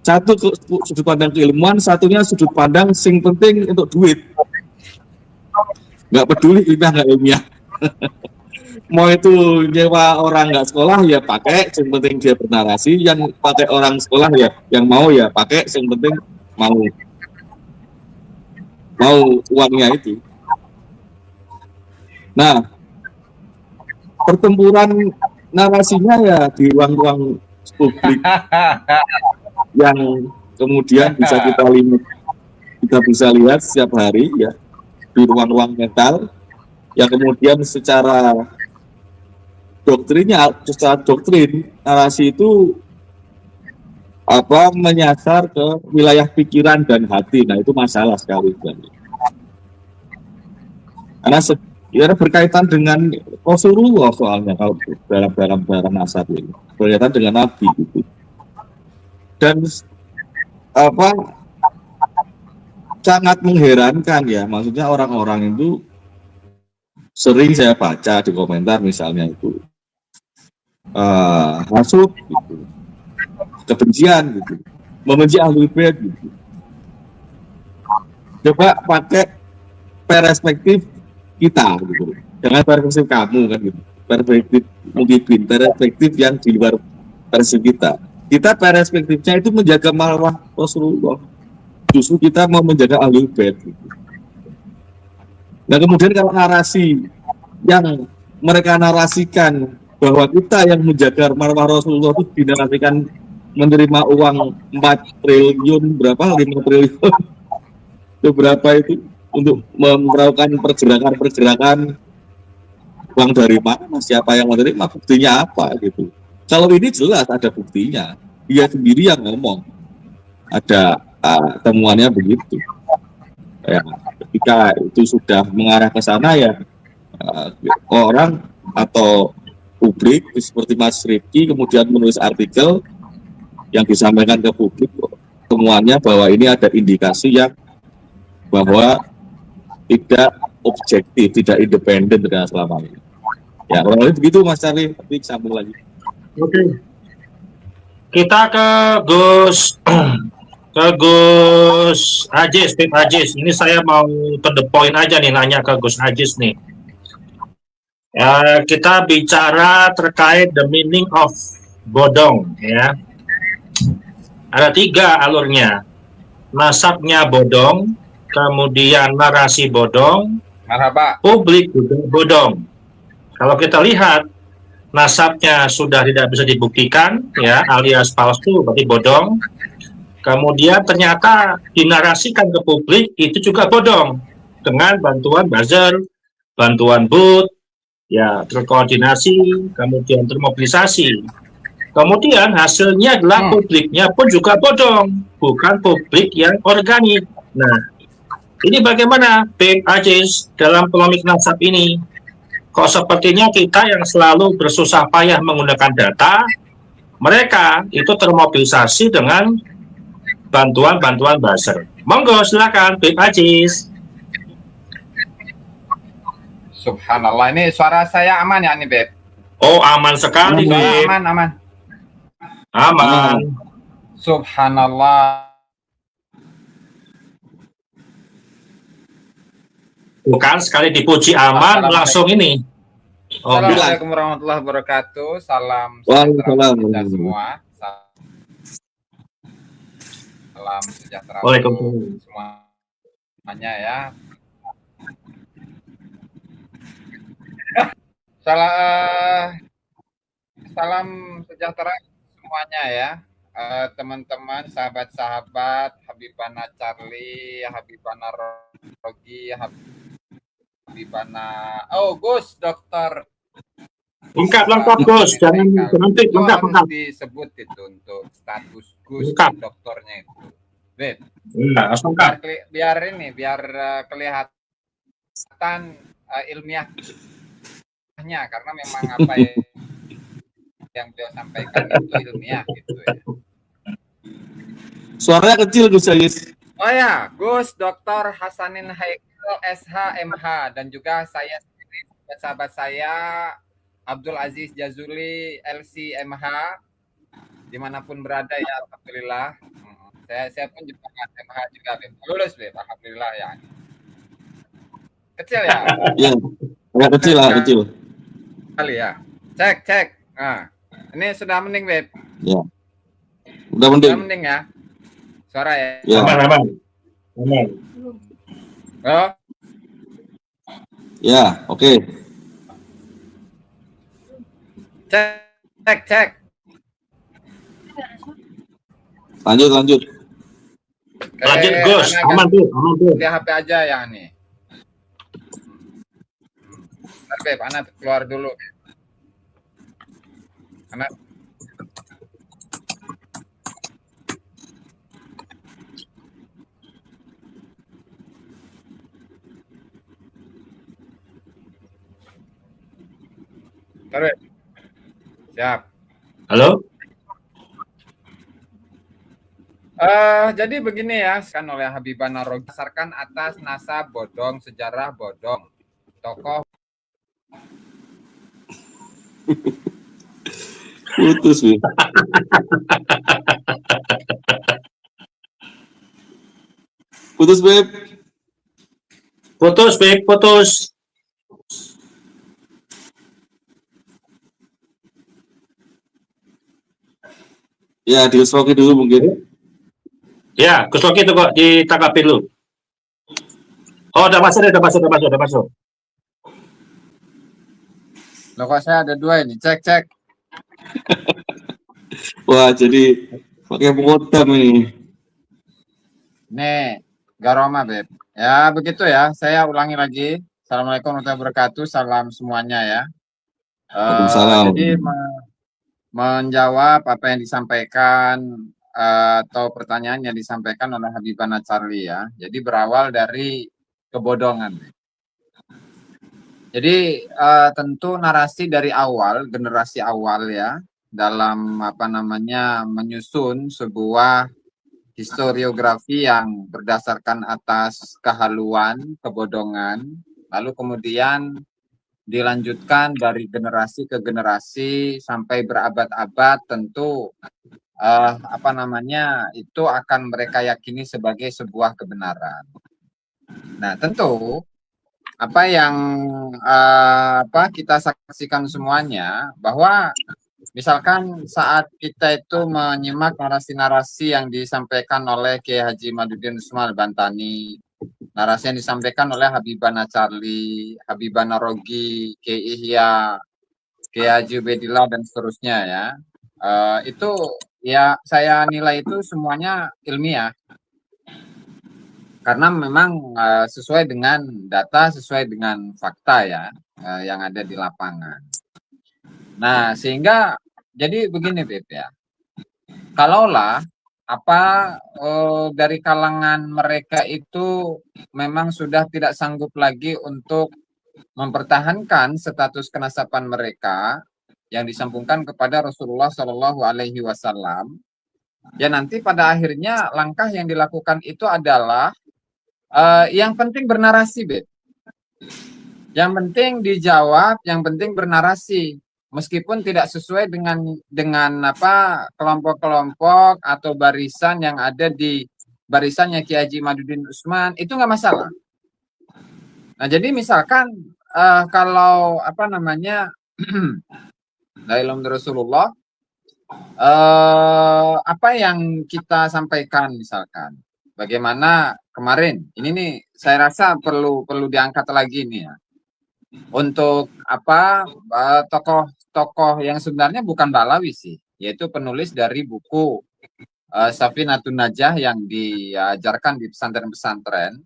Satu sudut pandang keilmuan, satunya sudut pandang sing penting untuk duit. Nggak peduli ilmiah nggak ilmiah. Mau itu nyewa orang nggak sekolah ya pakai, yang penting dia bernarasi. Yang pakai orang sekolah ya, yang mau ya pakai, yang penting mau uangnya itu. Nah, pertempuran narasinya ya di ruang-ruang publik yang kemudian bisa kita bisa lihat setiap hari ya di ruang-ruang mental yang kemudian secara doktrin narasi itu menyasar ke wilayah pikiran dan hati. Nah itu masalah sekali karena berkaitan dengan Rasulullah soalnya kalau dalam nasab ini berkaitan dengan Nabi gitu. Dan sangat mengherankan ya, maksudnya orang-orang itu sering saya baca di komentar misalnya itu hasud gitu, kebencian gitu, membenci ahlul bait gitu. Coba pakai perspektif kita gitu, jangan perspektif kamu kan gitu, perspektif mungkin perspektif yang di luar perspektif kita. Kita perspektifnya itu menjaga marwah Rasulullah, justru kita mau menjaga ahlul bait gitu. Nah kemudian kalau narasi yang mereka narasikan bahwa kita yang menjaga marwah Rasulullah itu dinarasikan menerima uang 4 triliun berapa, 5 triliun itu berapa itu untuk melakukan pergerakan uang dari mana, siapa yang menerima, buktinya apa gitu. Kalau ini jelas ada buktinya, dia sendiri yang ngomong, ada temuannya begitu ya. Ketika itu sudah mengarah ke sana ya orang atau publik seperti Mas Rifki kemudian menulis artikel yang disampaikan ke publik temuannya bahwa ini ada indikasi yang bahwa tidak objektif, tidak independen dengan selama ini. Ya, kalau begitu Mas Charlie, nanti sambung lagi. Oke. Kita ke Gus Ajis, Tim Ajis. Ini saya mau to the point aja nih, nanya ke Gus Ajis nih. Ya, kita bicara terkait the meaning of bodong, ya. Ada 3 alurnya. Nasabnya bodong, kemudian narasi bodong, Marhaba. publik juga bodong. Kalau kita lihat nasabnya sudah tidak bisa dibuktikan, ya, alias palsu, berarti bodong. Kemudian ternyata dinarasikan ke publik itu juga bodong dengan bantuan buzzer, bantuan booth, ya, terkoordinasi, kemudian termobilisasi. Kemudian hasilnya adalah publiknya pun juga bodong, bukan publik yang organik. Nah, ini bagaimana Beb Ajis dalam polemik nasab ini? Kok sepertinya kita yang selalu bersusah payah menggunakan data, mereka itu termobilisasi dengan bantuan-bantuan buzzer. Monggo silakan Beb Ajis. Subhanallah, ini suara saya aman ya nih, Beb? Oh, aman sekali, Beb. Aman. Aman. Subhanallah. Bukan sekali dipuji aman langsung ini. Oh, Assalamualaikum warahmatullahi wabarakatuh. Salam sejahtera kita semua. Salam sejahtera untuk semuanya ya. Salam sejahtera semuanya ya. Teman-teman, sahabat-sahabat, Habibana Charlie, Habibana Rogi, Habibana Gus, dokter. Lengkap Gus, jangan lengkap. Disebut itu untuk status Gus dokternya itu. Beb. Biar kelihatan ilmiahnya, karena memang apa yang beliau sampaikan itu ilmiah gitu ya. Suaranya kecil Gus Ajis. Oh ya, Gus Dr. Hasanin Haikal SH.MH, dan juga saya sendiri, sahabat saya Abdul Aziz Jazuli LC.MH, dimanapun berada ya, alhamdulillah. Saya pun juga MH juga lulus, Beb, alhamdulillah ya. Kecil ya? Iya, agak kecil lah, kecil. Kali ya. Cek. Nah, ini sudah mending, Beb. Ya. Udah mending. Sudah mending ya. Suara ya. Ya. Aman. Oh. Ya, oke. Cek. Lanjut. Lanjut Gus, aman tuh. Di HP aja ya nih. Beb, anak keluar dulu. Anak. Tarik. Siap. Halo? Jadi begini ya, kan oleh Habibana Rogi, berdasarkan atas nasab bodong, sejarah bodong, tokoh Putus, Beb. Putus, Beb. Putus. Ya, di-sloki dulu mungkin. Ya, Gus Loki itu kok ditangkapin lu. Oh, udah masuk. Loh, kok saya ada 2 ini, cek. Wah, jadi pakai modem ini. Nih, Garoma, Beb. Ya, begitu ya. Saya ulangi lagi. Assalamualaikum warahmatullahi wabarakatuh. Salam semuanya ya. Waalaikumsalam. Jadi menjawab apa yang disampaikan atau pertanyaan yang disampaikan oleh Habibana Charlie ya. Jadi berawal dari kebodongan. Jadi tentu narasi dari awal, generasi awal ya, dalam menyusun sebuah historiografi yang berdasarkan atas kehaluan, kebodongan, lalu kemudian dilanjutkan dari generasi ke generasi sampai berabad-abad, tentu itu akan mereka yakini sebagai sebuah kebenaran. Nah, tentu apa yang kita saksikan semuanya bahwa Misalkan saat kita itu menyimak narasi-narasi yang disampaikan oleh Kiai Haji Madudin Usman Bantani, narasi yang disampaikan oleh Habibana Charlie, Habibana Rogi, Kiai Ihya, Kiai Haji Ubedillah dan seterusnya ya. Itu ya saya nilai itu semuanya ilmiah. Karena memang sesuai dengan data, sesuai dengan fakta ya yang ada di lapangan. Nah, sehingga jadi begini Beb ya. Kalaulah dari kalangan mereka itu memang sudah tidak sanggup lagi untuk mempertahankan status kenasaban mereka yang disambungkan kepada Rasulullah Shallallahu Alaihi Wasallam, ya nanti pada akhirnya langkah yang dilakukan itu adalah yang penting bernarasi, Beb. Yang penting dijawab, yang penting bernarasi. Meskipun tidak sesuai dengan apa kelompok-kelompok atau barisan yang ada di barisannya Kiai Haji Madudin Usman, itu nggak masalah. Nah, jadi misalkan kalau apa namanya dari Rasulullah, apa yang kita sampaikan misalkan, bagaimana kemarin ini nih, saya rasa perlu diangkat lagi nih ya, untuk apa tokoh yang sebenarnya bukan Balawi sih, yaitu penulis dari buku Safinatun Najah yang diajarkan di pesantren-pesantren.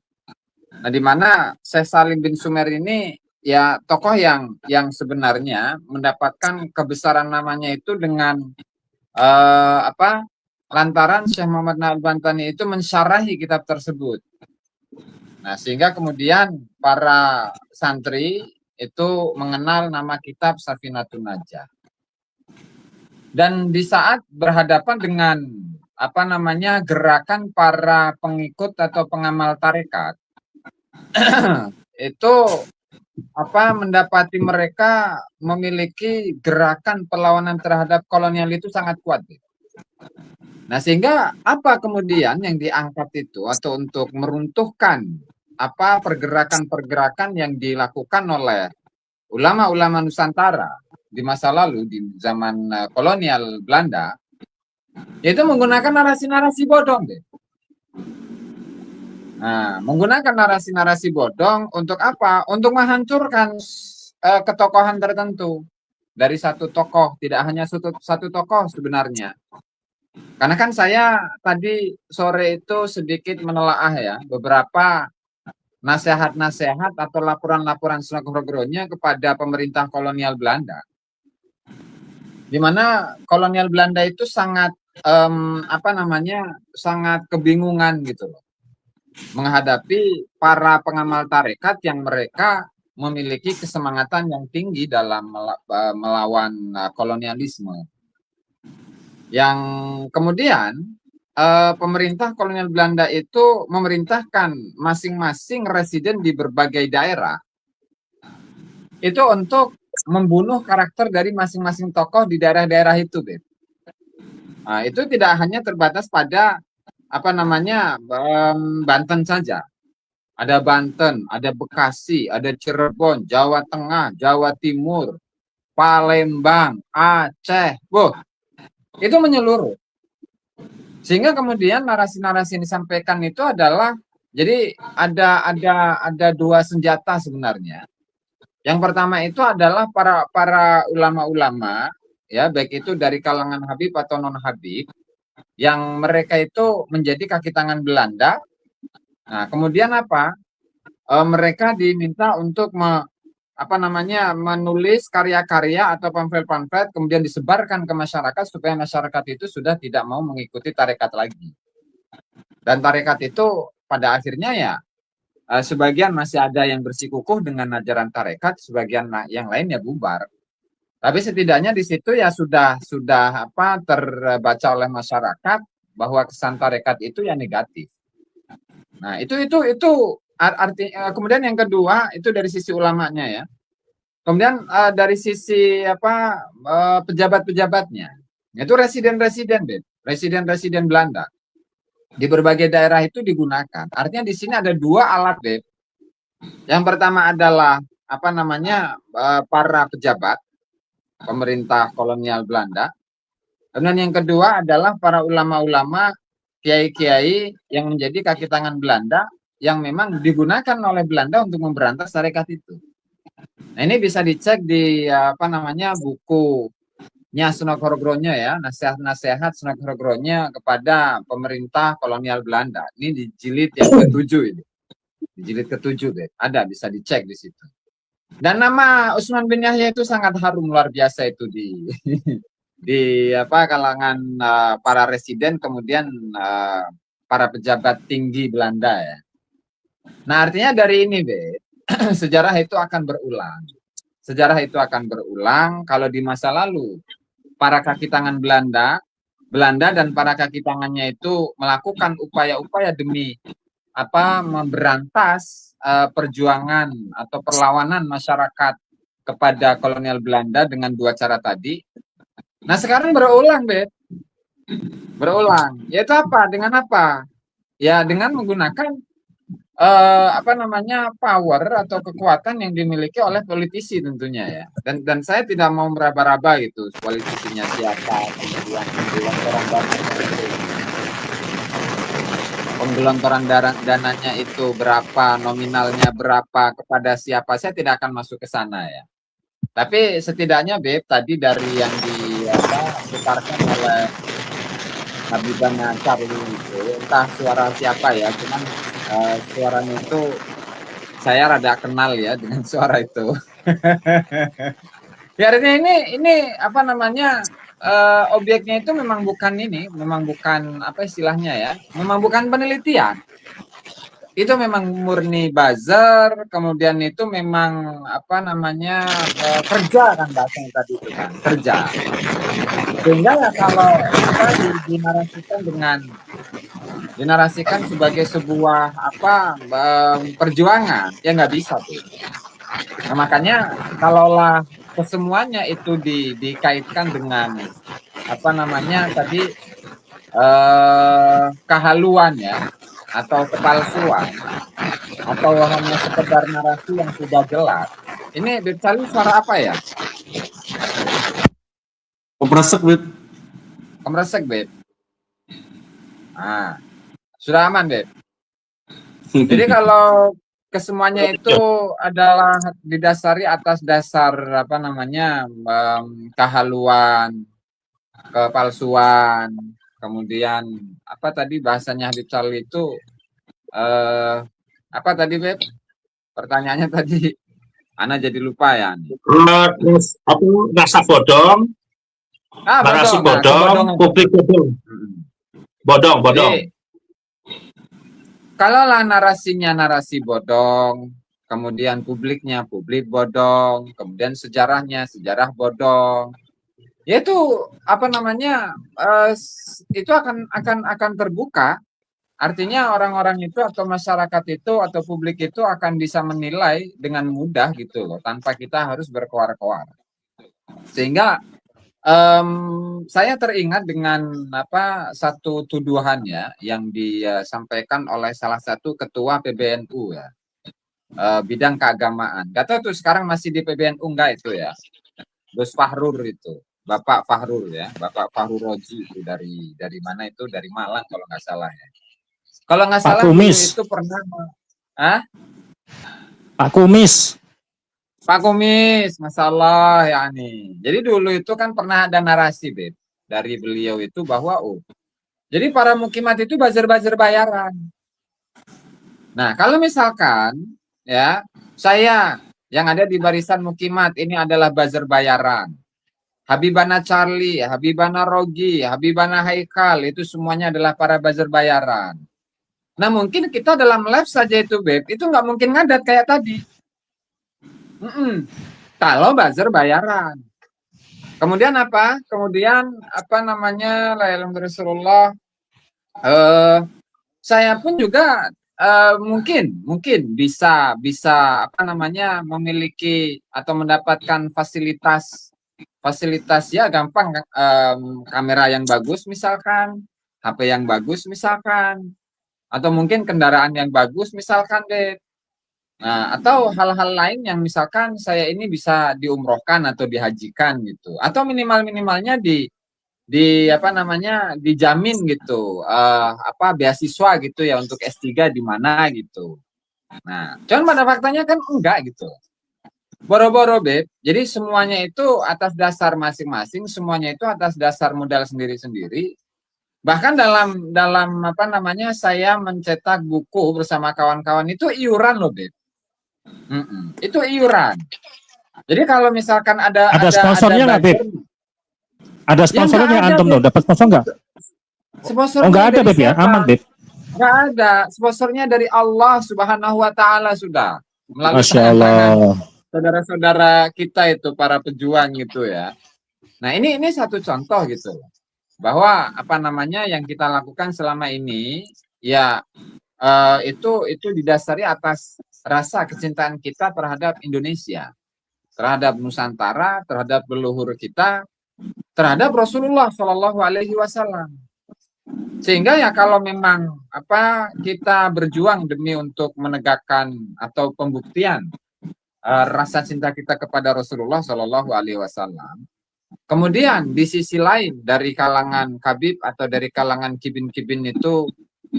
Nah, di mana Syekh Salim bin Sumer ini ya tokoh yang sebenarnya mendapatkan kebesaran namanya itu dengan lantaran Syekh Muhammad Al-Bantani itu mensyarahi kitab tersebut. Nah, sehingga kemudian para santri itu mengenal nama kitab Safinatun Najah. Dan di saat berhadapan dengan apa namanya gerakan para pengikut atau pengamal tarekat itu mendapati mereka memiliki gerakan perlawanan terhadap kolonial itu sangat kuat. Nah, sehingga apa kemudian yang diangkat itu atau untuk meruntuhkan apa pergerakan-pergerakan yang dilakukan oleh ulama-ulama Nusantara di masa lalu di zaman kolonial Belanda, yaitu menggunakan narasi-narasi bodong. Nah, menggunakan narasi-narasi bodong untuk apa? Untuk menghancurkan ketokohan tertentu dari satu tokoh, tidak hanya satu tokoh sebenarnya. Karena kan saya tadi sore itu sedikit menelaah ya beberapa nasihat-nasihat atau laporan-laporan Sunagronya kepada pemerintah kolonial Belanda, di mana kolonial Belanda itu sangat sangat kebingungan gitu loh menghadapi para pengamal tarekat yang mereka memiliki kesemangatan yang tinggi dalam melawan kolonialisme. Yang kemudian pemerintah kolonial Belanda itu memerintahkan masing-masing residen di berbagai daerah itu untuk membunuh karakter dari masing-masing tokoh di daerah-daerah itu, Beb. Nah, itu tidak hanya terbatas pada Banten saja. Ada Banten, ada Bekasi, ada Cirebon, Jawa Tengah, Jawa Timur, Palembang, Aceh. Itu menyeluruh. Sehingga kemudian narasi-narasi yang disampaikan itu adalah jadi ada dua senjata sebenarnya. Yang pertama itu adalah para ulama-ulama ya, baik itu dari kalangan Habib atau non Habib, yang mereka itu menjadi kaki tangan Belanda. Nah, kemudian mereka diminta untuk menulis karya-karya atau pamflet-pamflet kemudian disebarkan ke masyarakat supaya masyarakat itu sudah tidak mau mengikuti tarekat lagi. Dan tarekat itu pada akhirnya ya sebagian masih ada yang bersikukuh dengan ajaran tarekat, sebagian yang lainnya bubar. Tapi setidaknya di situ ya sudah terbaca oleh masyarakat bahwa kesan tarekat itu ya negatif. Nah, itu artinya. Kemudian yang kedua itu dari sisi ulamanya ya. Kemudian dari sisi pejabat-pejabatnya, itu residen Belanda di berbagai daerah itu digunakan. Artinya di sini ada dua alat, Beb. Yang pertama adalah para pejabat pemerintah kolonial Belanda. Kemudian yang kedua adalah para ulama-ulama, kiai-kiai yang menjadi kaki tangan Belanda yang memang digunakan oleh Belanda untuk memberantas tarekat itu. Nah, ini bisa dicek di bukunya Sunan Horogronya ya, nasihat-nasihat Sunan Horogronya kepada pemerintah kolonial Belanda. Ini di jilid yang ke-7 ini. Di jilid ke-7 deh. Ada, bisa dicek di situ. Dan nama Utsman bin Yahya itu sangat harum luar biasa itu di kalangan para residen, kemudian para pejabat tinggi Belanda ya. Nah, artinya dari ini sejarah itu akan berulang. Sejarah itu akan berulang kalau di masa lalu para kaki tangan Belanda dan para kaki tangannya itu melakukan upaya-upaya demi memberantas perjuangan atau perlawanan masyarakat kepada kolonial Belanda dengan dua cara tadi. Nah, sekarang berulang, berulang. Yaitu apa? Dengan apa? Ya, dengan menggunakan power atau kekuatan yang dimiliki oleh politisi tentunya ya. Dan saya tidak mau meraba-raba gitu politisinya siapa, kemudian penggelontoran dananya itu berapa, nominalnya berapa, kepada siapa, saya tidak akan masuk ke sana ya. Tapi setidaknya tadi dari yang diputarkan oleh Habibana Charlie itu, entah suara siapa ya, cuman suaranya itu saya rada kenal ya dengan suara itu. Ya, artinya ini objeknya itu memang bukan istilahnya ya, memang bukan penelitian. Itu memang murni buzzer, kemudian itu memang kerja kan bahasanya tadi itu kan, kerja. Sehingga ya kalau dinarasikan sebagai sebuah perjuangan, ya nggak bisa tuh. Nah, makanya kalaulah kesemuanya itu dikaitkan dengan kehaluan ya, atau kepalsuan, atau hanya sekedar narasi yang sudah jelas. Ini Charlie suara apa ya? Kompresek, Beb. Kompresek, Beb. Nah, sudah aman, Beb. Jadi kalau kesemuanya itu adalah didasari atas dasar kehaluan, kepalsuan, kemudian tadi bahasanya Habib Charlie itu tadi, Beb? Pertanyaannya tadi Ana jadi lupa ya. Rasa bodong, narasi bodong, publik bodong. Bodong. Jadi, kalaulah narasinya narasi bodong, kemudian publiknya publik bodong, kemudian sejarahnya sejarah bodong, yaitu itu akan terbuka. Artinya orang-orang itu atau masyarakat itu atau publik itu akan bisa menilai dengan mudah gitu loh, tanpa kita harus berkoar-koar. Sehingga saya teringat dengan satu tuduhan ya yang disampaikan oleh salah satu ketua PBNU ya, bidang keagamaan. Gak tahu tuh sekarang masih di PBNU enggak itu ya, Gus Fahrur itu, Bapak Fahrur ya, Bapak Fahrur Roji itu dari mana itu, dari Malang kalau nggak salah ya. Kalau nggak salah itu pernah, Pak Kumis. Pak Kumis, masalah ya nih. Jadi dulu itu kan pernah ada narasi, Beb, dari beliau itu bahwa jadi para mukimat itu buzzer-buzzer bayaran. Nah, kalau misalkan ya saya yang ada di barisan mukimat ini adalah buzzer bayaran, Habibana Charlie, Habibana Rogi, Habibana Haikal itu semuanya adalah para buzzer bayaran. Nah, mungkin kita dalam live saja itu, Beb, itu nggak mungkin ngadat kayak tadi. Kalau buzzer bayaran. Kemudian apa? Kemudian la ilaha Rasulullah. Saya pun juga mungkin bisa memiliki atau mendapatkan fasilitas ya gampang, kamera yang bagus misalkan, HP yang bagus misalkan, atau mungkin kendaraan yang bagus misalkan, Beb. Nah, atau hal-hal lain yang misalkan saya ini bisa diumrohkan atau dihajikan gitu. Atau minimal-minimalnya di apa namanya dijamin gitu apa beasiswa gitu ya untuk S3 di mana gitu. Nah, cuman pada faktanya kan enggak gitu. Boro-boro, Beb. Jadi semuanya itu atas dasar masing-masing, semuanya itu atas dasar modal sendiri-sendiri. Bahkan dalam apa namanya saya mencetak buku bersama kawan-kawan itu iuran loh, Beb. Itu iuran. Jadi kalau misalkan ada sponsornya nggak, Beb? Ada sponsornya ya, antum dong, dapat sponsor nggak? Sponsornya Oh, nggak ada, Beb, ya? siapa? Aman, Beb. Nggak ada. Sponsornya dari Allah Subhanahu wa Ta'ala sudah. Melalui Masya Allah. saudara-saudara kita itu, para pejuang gitu ya. Nah, ini satu contoh gitu. Bahwa apa namanya yang kita lakukan selama ini, ya itu didasari atas rasa kecintaan kita terhadap Indonesia. Terhadap Nusantara, terhadap leluhur kita, terhadap Rasulullah Shallallahu Alaihi Wasallam. Sehingga ya kalau memang apa kita berjuang demi untuk menegakkan atau pembuktian rasa cinta kita kepada Rasulullah Shallallahu Alaihi Wasallam, kemudian di sisi lain dari kalangan Kabib atau dari kalangan kibin-kibin itu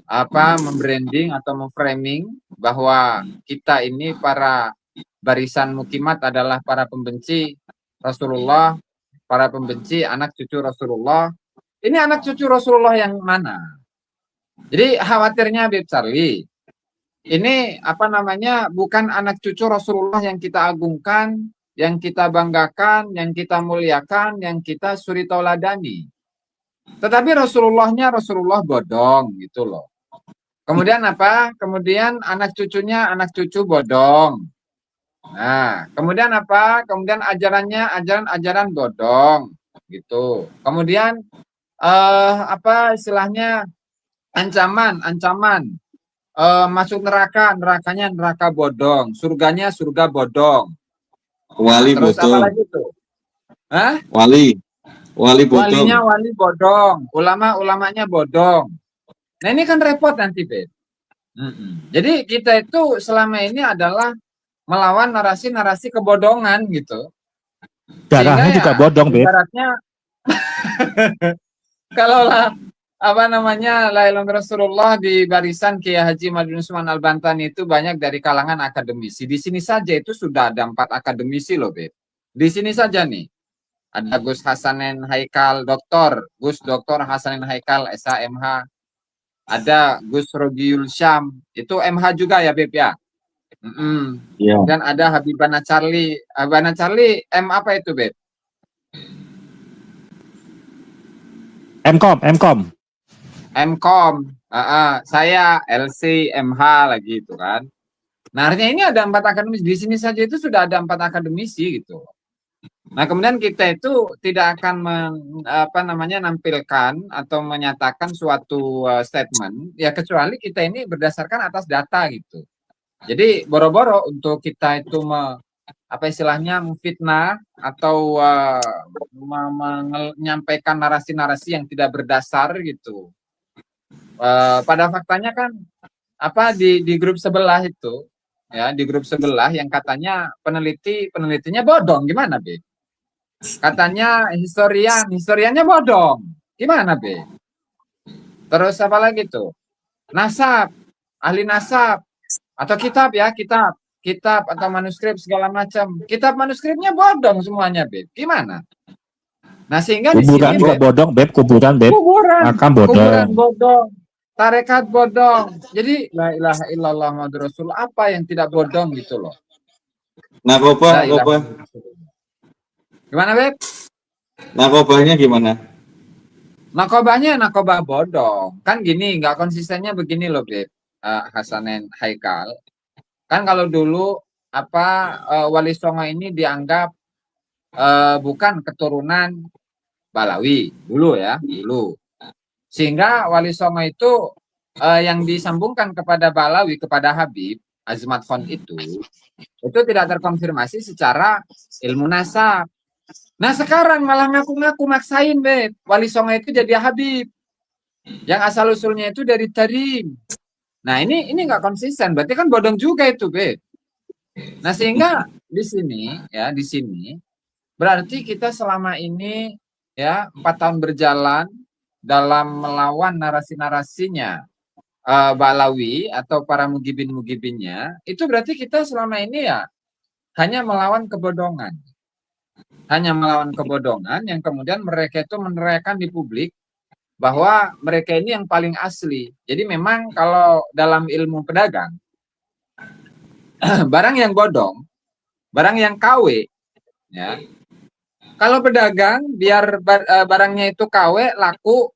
apa membranding atau memframing bahwa kita ini para barisan mukimat adalah para pembenci Rasulullah, para pembenci anak cucu Rasulullah. Ini anak cucu Rasulullah yang mana? Jadi khawatirnya Bib Charlie, ini apa namanya bukan anak cucu Rasulullah yang kita agungkan, yang kita banggakan, yang kita muliakan, yang kita suri tauladani. Tetapi Rasulullahnya Rasulullah bodong gitu loh. Kemudian apa? Kemudian anak cucunya anak cucu bodong. Nah, kemudian apa? Kemudian ajarannya ajaran bodong gitu. Kemudian apa istilahnya ancaman masuk nerakanya neraka bodong, surganya surga bodong. Wali Terus bodong. apa lagi tuh? Hah? Wali bodong. Walinya wali bodong, ulamanya bodong. Nah ini kan repot nanti, Beb. Jadi kita itu selama ini adalah melawan narasi-narasi kebodongan gitu. Darahnya juga bodong, Beb. Ibaratnya kalaulah apa namanya la ilaha Rasulullah di barisan Kiai Haji Madun Usman Al-Bantani itu banyak dari kalangan akademisi. Di sini saja itu sudah ada 4 akademisi loh, Beb. Di sini saja nih. Ada Gus Hasanin Haikal Doktor Hasanin Haikal SHMH. Ada Gus Rogiul Syam, itu MH juga ya, Beb ya. Yeah. Dan ada Habibana Charlie. Habibana Charlie M apa itu, Beb? Mkom. Saya LC MH lagi itu kan. Nah, artinya ini ada 4 akademisi. Di sini saja itu sudah ada 4 akademisi gitu. Nah, kemudian kita itu tidak akan nampilkan atau menyatakan suatu statement ya kecuali kita ini berdasarkan atas data gitu. Jadi boro-boro untuk kita itu memfitnah atau menyampaikan narasi-narasi yang tidak berdasar gitu. Pada faktanya kan di grup sebelah itu ya, di grup sebelah yang katanya penelitinya bodong, gimana, Be? Katanya historiannya bodong, gimana, Be? Terus apa lagi tuh? Nasab, ahli nasab atau kitab atau manuskrip segala macam. Kitab manuskripnya bodong semuanya, Be. Gimana? Nah, sehingga kuburan di sini bodong, Beb, kuburan, Beb. Makam bodong. Kuburan bodong. Tarekat bodong. Jadi la ilaha illallah Muhammadur Rasul apa yang tidak bodong gitu loh. Narkoba. Gimana, Beb? Narkobanya gimana? Narkoba bodong. Kan gini, nggak konsistennya begini loh, Beb. Hasanin Haikal. Kan kalau dulu Wali Songo ini dianggap bukan keturunan Balawi dulu. Sehingga Wali Songo itu yang disambungkan kepada Balawi, kepada Habib Azmat Khon itu tidak terkonfirmasi secara ilmu nasab. Nah sekarang malah ngaku-ngaku maksain, Beb. Wali Songo itu jadi Habib. Yang asal-usulnya itu dari Tarim. Nah ini nggak konsisten, berarti kan bodong juga itu, Beb. Nah, sehingga di sini berarti kita selama ini ya 4 tahun berjalan dalam melawan narasi-narasinya Ba'alawi atau para mugibin-mugibinnya, itu berarti kita selama ini ya hanya melawan kebodohan. Hanya melawan kebodohan yang kemudian mereka itu meneriakan di publik bahwa mereka ini yang paling asli. Jadi memang kalau dalam ilmu pedagang, barang yang bodong, barang yang KW, ya. Kalau pedagang biar barangnya itu KW laku,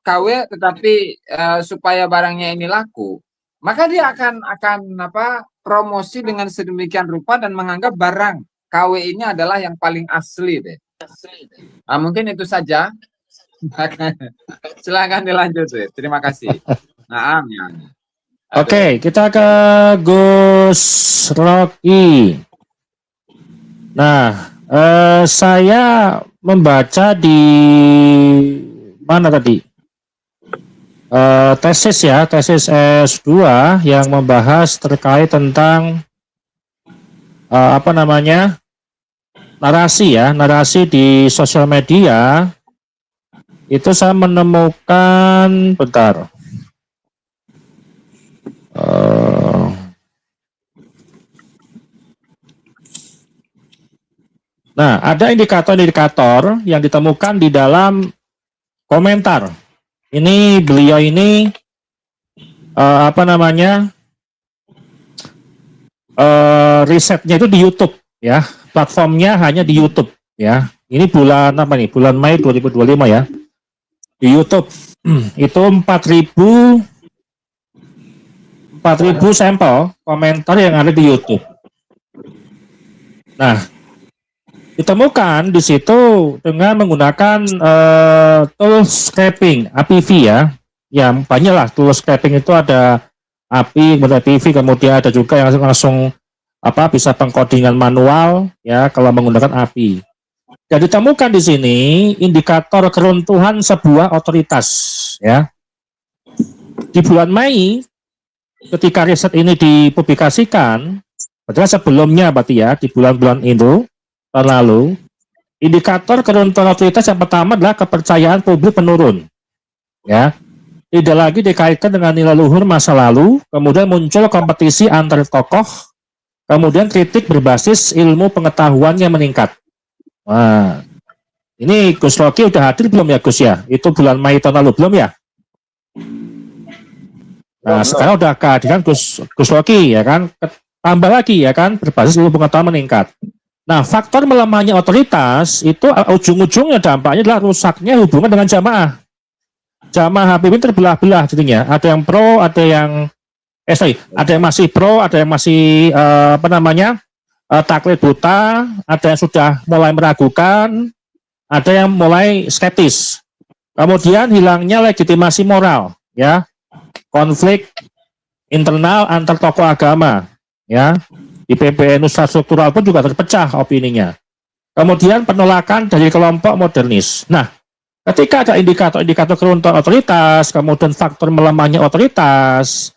KW tetapi supaya barangnya ini laku, maka dia akan promosi dengan sedemikian rupa dan menganggap barang KW ini adalah yang paling asli deh. Nah, mungkin itu saja. Silakan dilanjut deh. Terima kasih. Nah, Oke, kita ke Gus Rocky. Nah, saya membaca di mana tadi? Tesis S2 yang membahas terkait tentang narasi di sosial media. Itu saya menemukan, bentar. Nah, ada indikator-indikator yang ditemukan di dalam komentar. Ini beliau ini risetnya itu di YouTube ya. Platformnya hanya di YouTube ya. Ini bulan Bulan Mei 2025 ya. Di YouTube itu 4.000 sampel komentar yang ada di YouTube. Nah, ditemukan di situ dengan menggunakan tool scraping APV ya. Yang banyak lah tool scraping itu, ada API, kemudian APV, kemudian ada juga yang langsung bisa pengkodingan manual ya kalau menggunakan API. Dan ditemukan di sini indikator keruntuhan sebuah otoritas ya. Di bulan Mei ketika riset ini dipublikasikan, padahal sebelumnya berarti ya di bulan-bulan itu tahun lalu, indikator keruntuhan otoritas yang pertama adalah kepercayaan publik menurun. Ya, tidak lagi dikaitkan dengan nilai luhur masa lalu, kemudian muncul kompetisi antar tokoh, kemudian kritik berbasis ilmu pengetahuan yang meningkat. Nah, ini Gus Rocky udah hadir belum ya Gus ya? Itu bulan Mei tahun lalu belum ya? Nah, sekarang udah kehadiran Gus Rocky ya kan? Tambah lagi ya kan, berbasis ilmu pengetahuan meningkat. Nah, faktor melemahnya otoritas itu ujung-ujungnya dampaknya adalah rusaknya hubungan dengan jamaah. Jamaah Habibin terbelah-belah jadinya. Ada yang pro, ada yang ada yang masih pro, ada yang masih taklid buta, ada yang sudah mulai meragukan, ada yang mulai skeptis. Kemudian hilangnya legitimasi moral, ya, konflik internal antar tokoh agama, ya. Di PBNU struktural pun juga terpecah opininya. Kemudian penolakan dari kelompok modernis. Nah, ketika ada indikator-indikator keruntuhan otoritas, kemudian faktor melemahnya otoritas,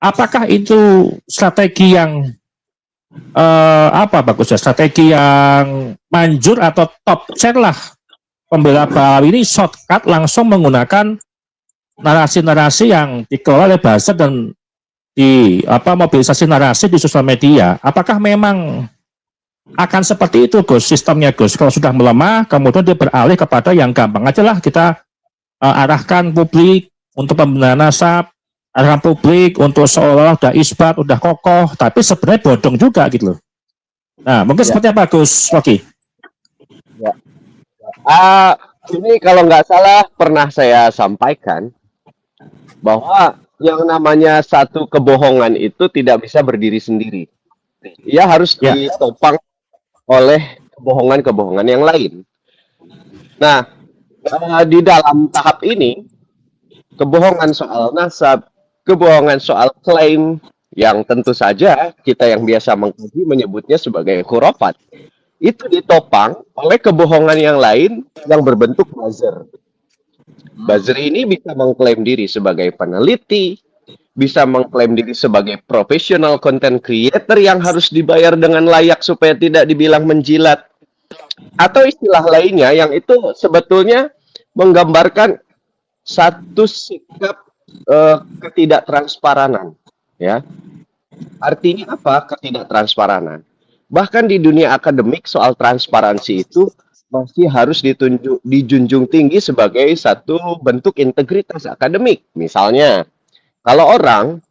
apakah itu strategi yang strategi yang manjur atau top share lah pembela Ba'alawi ini shortcut langsung menggunakan narasi-narasi yang dikelola oleh buzzer dan di mobilisasi narasi di sosial media. Apakah memang akan seperti itu Gus sistemnya Gus? Kalau sudah melemah kemudian dia beralih kepada yang gampang aja lah, kita arahkan publik untuk pembenahan nasab, arahkan publik untuk seolah-olah udah isbat, udah kokoh, tapi sebenarnya bodong juga gitu loh. Nah, mungkin seperti apa Gus Rocky? Ya. Ini kalau nggak salah pernah saya sampaikan bahwa yang namanya satu kebohongan itu tidak bisa berdiri sendiri. Ia harus ditopang oleh kebohongan-kebohongan yang lain. Nah, di dalam tahap ini, kebohongan soal nasab, kebohongan soal klaim, yang tentu saja kita yang biasa mengkaji menyebutnya sebagai khurafat, itu ditopang oleh kebohongan yang lain yang berbentuk buzzer. Buzzer ini bisa mengklaim diri sebagai peneliti, bisa mengklaim diri sebagai profesional content creator yang harus dibayar dengan layak supaya tidak dibilang menjilat, atau istilah lainnya yang itu sebetulnya menggambarkan satu sikap ketidaktransparan, ya. Artinya apa? Ketidaktransparan. Bahkan di dunia akademik soal transparansi itu masih harus dijunjung tinggi sebagai satu bentuk integritas akademik. Misalnya, kalau orang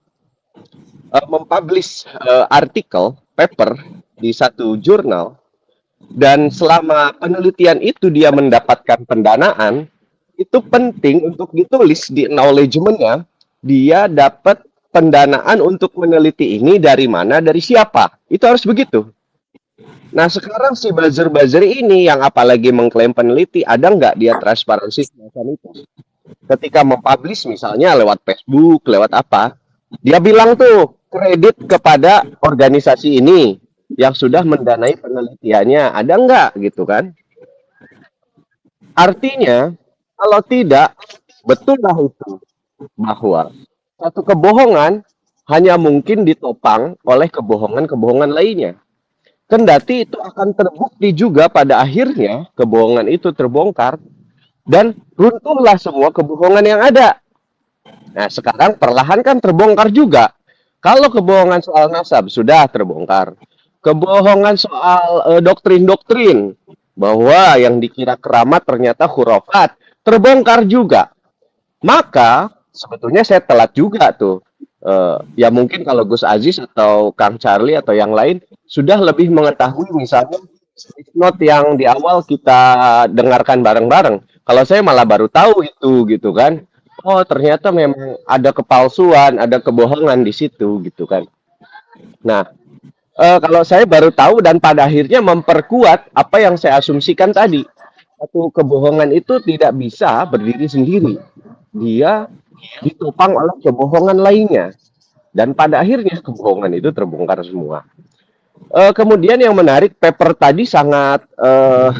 mempublish artikel, paper di satu jurnal, dan selama penelitian itu dia mendapatkan pendanaan, itu penting untuk ditulis di acknowledgement-nya, dia dapat pendanaan untuk meneliti ini dari mana, dari siapa. Itu harus begitu. Nah, sekarang si buzzer-buzzer ini yang apalagi mengklaim peneliti, ada nggak dia transparansi semacam itu? Ketika mempublish misalnya lewat Facebook, lewat apa, dia bilang tuh kredit kepada organisasi ini yang sudah mendanai penelitiannya, ada nggak gitu kan? Artinya, kalau tidak, betullah itu bahwa satu kebohongan hanya mungkin ditopang oleh kebohongan-kebohongan lainnya. Kendati itu akan terbukti juga pada akhirnya kebohongan itu terbongkar dan runtuhlah semua kebohongan yang ada. Nah, sekarang perlahan kan terbongkar juga. Kalau kebohongan soal nasab sudah terbongkar. Kebohongan soal doktrin-doktrin bahwa yang dikira keramat ternyata khurafat terbongkar juga. Maka sebetulnya saya telat juga tuh. Ya mungkin kalau Gus Aziz atau Kang Charlie atau yang lain sudah lebih mengetahui misalnya note yang di awal kita dengarkan bareng-bareng. Kalau saya malah baru tahu itu gitu kan. Oh, ternyata memang ada kepalsuan, ada kebohongan di situ gitu kan. Nah, kalau saya baru tahu dan pada akhirnya memperkuat apa yang saya asumsikan tadi. Satu kebohongan itu tidak bisa berdiri sendiri. Dia ditopang oleh kebohongan lainnya. Dan pada akhirnya kebohongan itu terbongkar semua. Kemudian yang menarik, paper tadi sangat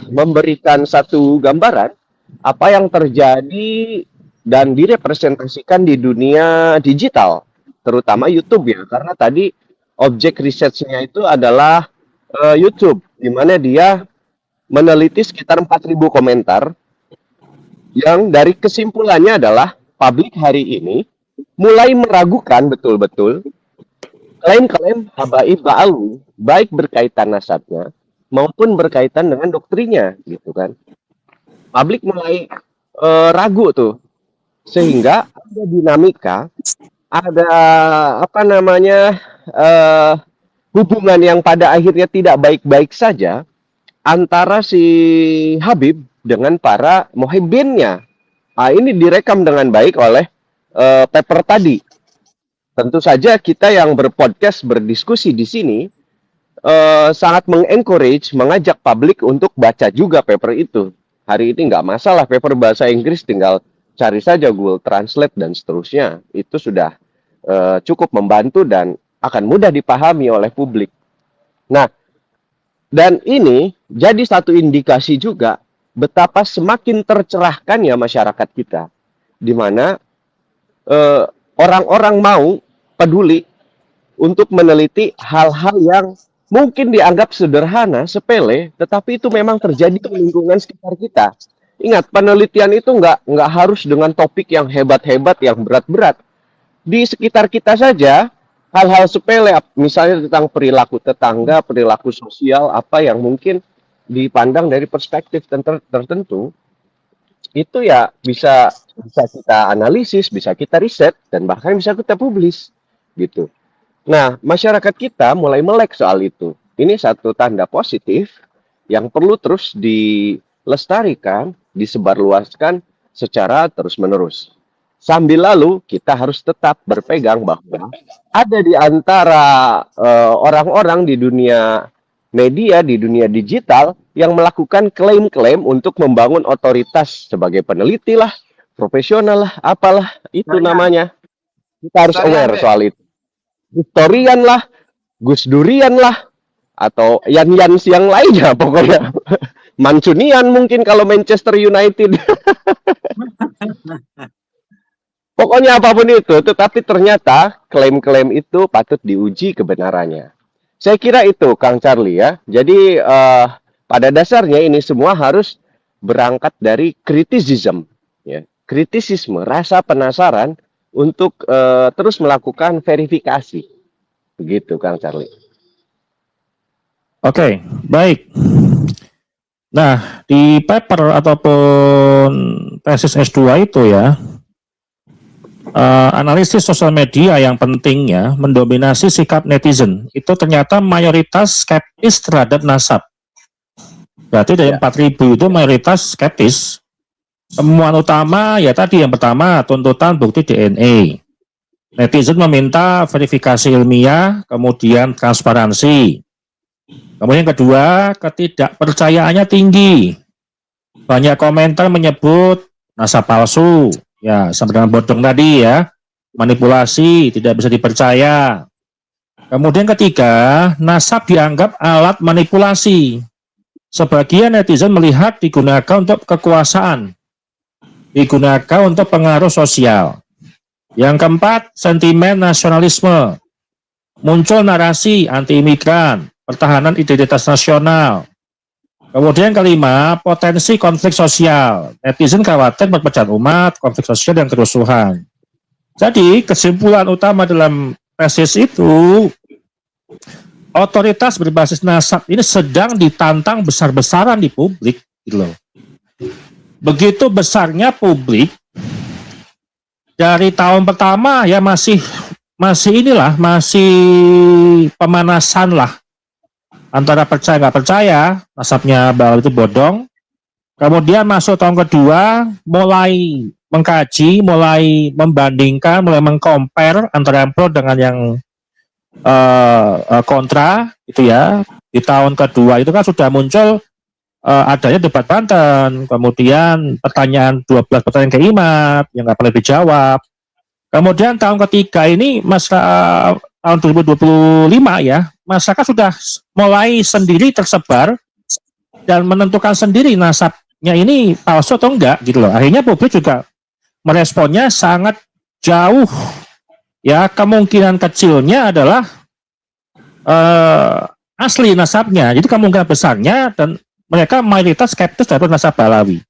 memberikan satu gambaran apa yang terjadi dan direpresentasikan di dunia digital, terutama YouTube ya, karena tadi objek risetnya itu adalah YouTube, di mana dia meneliti sekitar 4.000 komentar yang dari kesimpulannya adalah publik hari ini mulai meragukan betul-betul klaim-klaim Habaib Ba'alwi, baik berkaitan nasabnya maupun berkaitan dengan doktrinya, gitu kan. Publik mulai ragu tuh, sehingga ada dinamika, ada hubungan yang pada akhirnya tidak baik-baik saja antara si Habib dengan para muhibbinnya. Nah, ini direkam dengan baik oleh paper tadi. Tentu saja kita yang berpodcast, berdiskusi di sini sangat mengencourage, mengajak publik untuk baca juga paper itu. Hari ini nggak masalah, paper bahasa Inggris tinggal cari saja Google Translate dan seterusnya. Itu sudah cukup membantu dan akan mudah dipahami oleh publik. Nah, dan ini jadi satu indikasi juga betapa semakin tercerahkan ya masyarakat kita, di mana orang-orang mau peduli untuk meneliti hal-hal yang mungkin dianggap sederhana, sepele, tetapi itu memang terjadi di lingkungan sekitar kita. Ingat, penelitian itu nggak harus dengan topik yang hebat-hebat, yang berat-berat. Di sekitar kita saja, hal-hal sepele, misalnya tentang perilaku tetangga, perilaku sosial, apa yang mungkin dipandang dari perspektif tertentu, itu ya bisa kita analisis, bisa kita riset, dan bahkan bisa kita publis, gitu. Nah, masyarakat kita mulai melek soal itu. Ini satu tanda positif yang perlu terus dilestarikan, disebarluaskan secara terus-menerus. Sambil lalu kita harus tetap berpegang bahwa ada di antara orang-orang di dunia media, di dunia digital yang melakukan klaim-klaim untuk membangun otoritas sebagai peneliti lah, profesional lah, apalah itu namanya. Kita harus aware soal itu. Historian lah, Gus Durian lah, atau Yan-Yans yang lainnya pokoknya. Mancunian mungkin kalau Manchester United. Pokoknya apapun itu, tetapi ternyata klaim-klaim itu patut diuji kebenarannya. Saya kira itu, Kang Charlie ya. Jadi pada dasarnya ini semua harus berangkat dari kritisisme, ya. Kritisisme, rasa penasaran untuk terus melakukan verifikasi. Begitu, Kang Charlie. Oke, baik. Nah, di paper ataupun tesis S2 itu ya, analisis sosial media yang penting ya, mendominasi sikap netizen. Itu ternyata mayoritas skeptis terhadap nasab. Berarti dari 4.000 itu mayoritas skeptis. Temuan utama ya tadi yang pertama, tuntutan bukti DNA. Netizen meminta verifikasi ilmiah, kemudian transparansi. Kemudian yang kedua, ketidakpercayaannya tinggi. Banyak komentar menyebut nasab palsu, ya sama dengan bodong tadi ya, manipulasi, tidak bisa dipercaya. Kemudian ketiga, nasab dianggap alat manipulasi. Sebagian netizen melihat digunakan untuk kekuasaan, digunakan untuk pengaruh sosial. Yang keempat, sentimen nasionalisme. Muncul narasi anti-imigran, pertahanan identitas nasional. Kemudian kelima, potensi konflik sosial. Netizen khawatir perpecahan umat, konflik sosial, dan kerusuhan. Jadi kesimpulan utama dalam tesis itu, otoritas berbasis nasab ini sedang ditantang besar-besaran di publik, gitu loh. Begitu besarnya publik, dari tahun pertama ya masih pemanasan lah. Antara percaya nggak percaya, nasabnya bahwa itu bodong. Kemudian masuk tahun kedua, mulai mengkaji, mulai membandingkan, mulai mengcompare antara yang pro dengan yang kontra, itu ya. Di tahun kedua itu kan sudah muncul adanya debat Banten, kemudian pertanyaan 12 pertanyaan keimat yang nggak pernah dijawab. Kemudian tahun ketiga ini tahun 2025 ya, masyarakat sudah mulai sendiri tersebar dan menentukan sendiri nasabnya ini palsu atau enggak gitu loh. Akhirnya publik juga meresponnya sangat jauh ya, kemungkinan kecilnya adalah asli nasabnya. Jadi kemungkinan besarnya dan mereka mayoritas skeptis terhadap nasab Balawi.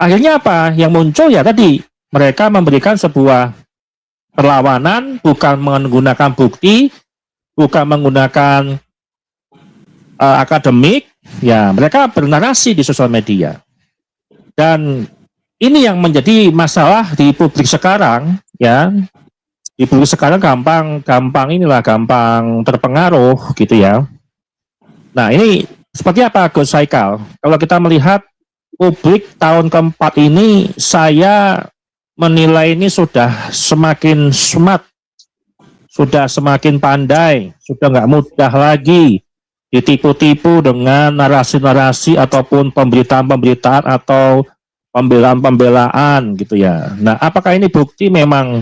Akhirnya apa? Yang muncul ya tadi, mereka memberikan sebuah perlawanan, bukan menggunakan bukti, bukan menggunakan akademik, ya mereka bernarasi di sosial media. Dan ini yang menjadi masalah di publik sekarang, ya. Di publik sekarang gampang terpengaruh gitu ya. Nah ini seperti apa Gus Haikal? Kalau kita melihat publik tahun keempat ini, saya menilai ini sudah semakin smart, sudah semakin pandai, sudah nggak mudah lagi ditipu-tipu dengan narasi-narasi ataupun pemberitaan-pemberitaan atau pembelaan-pembelaan gitu ya. Nah, apakah ini bukti memang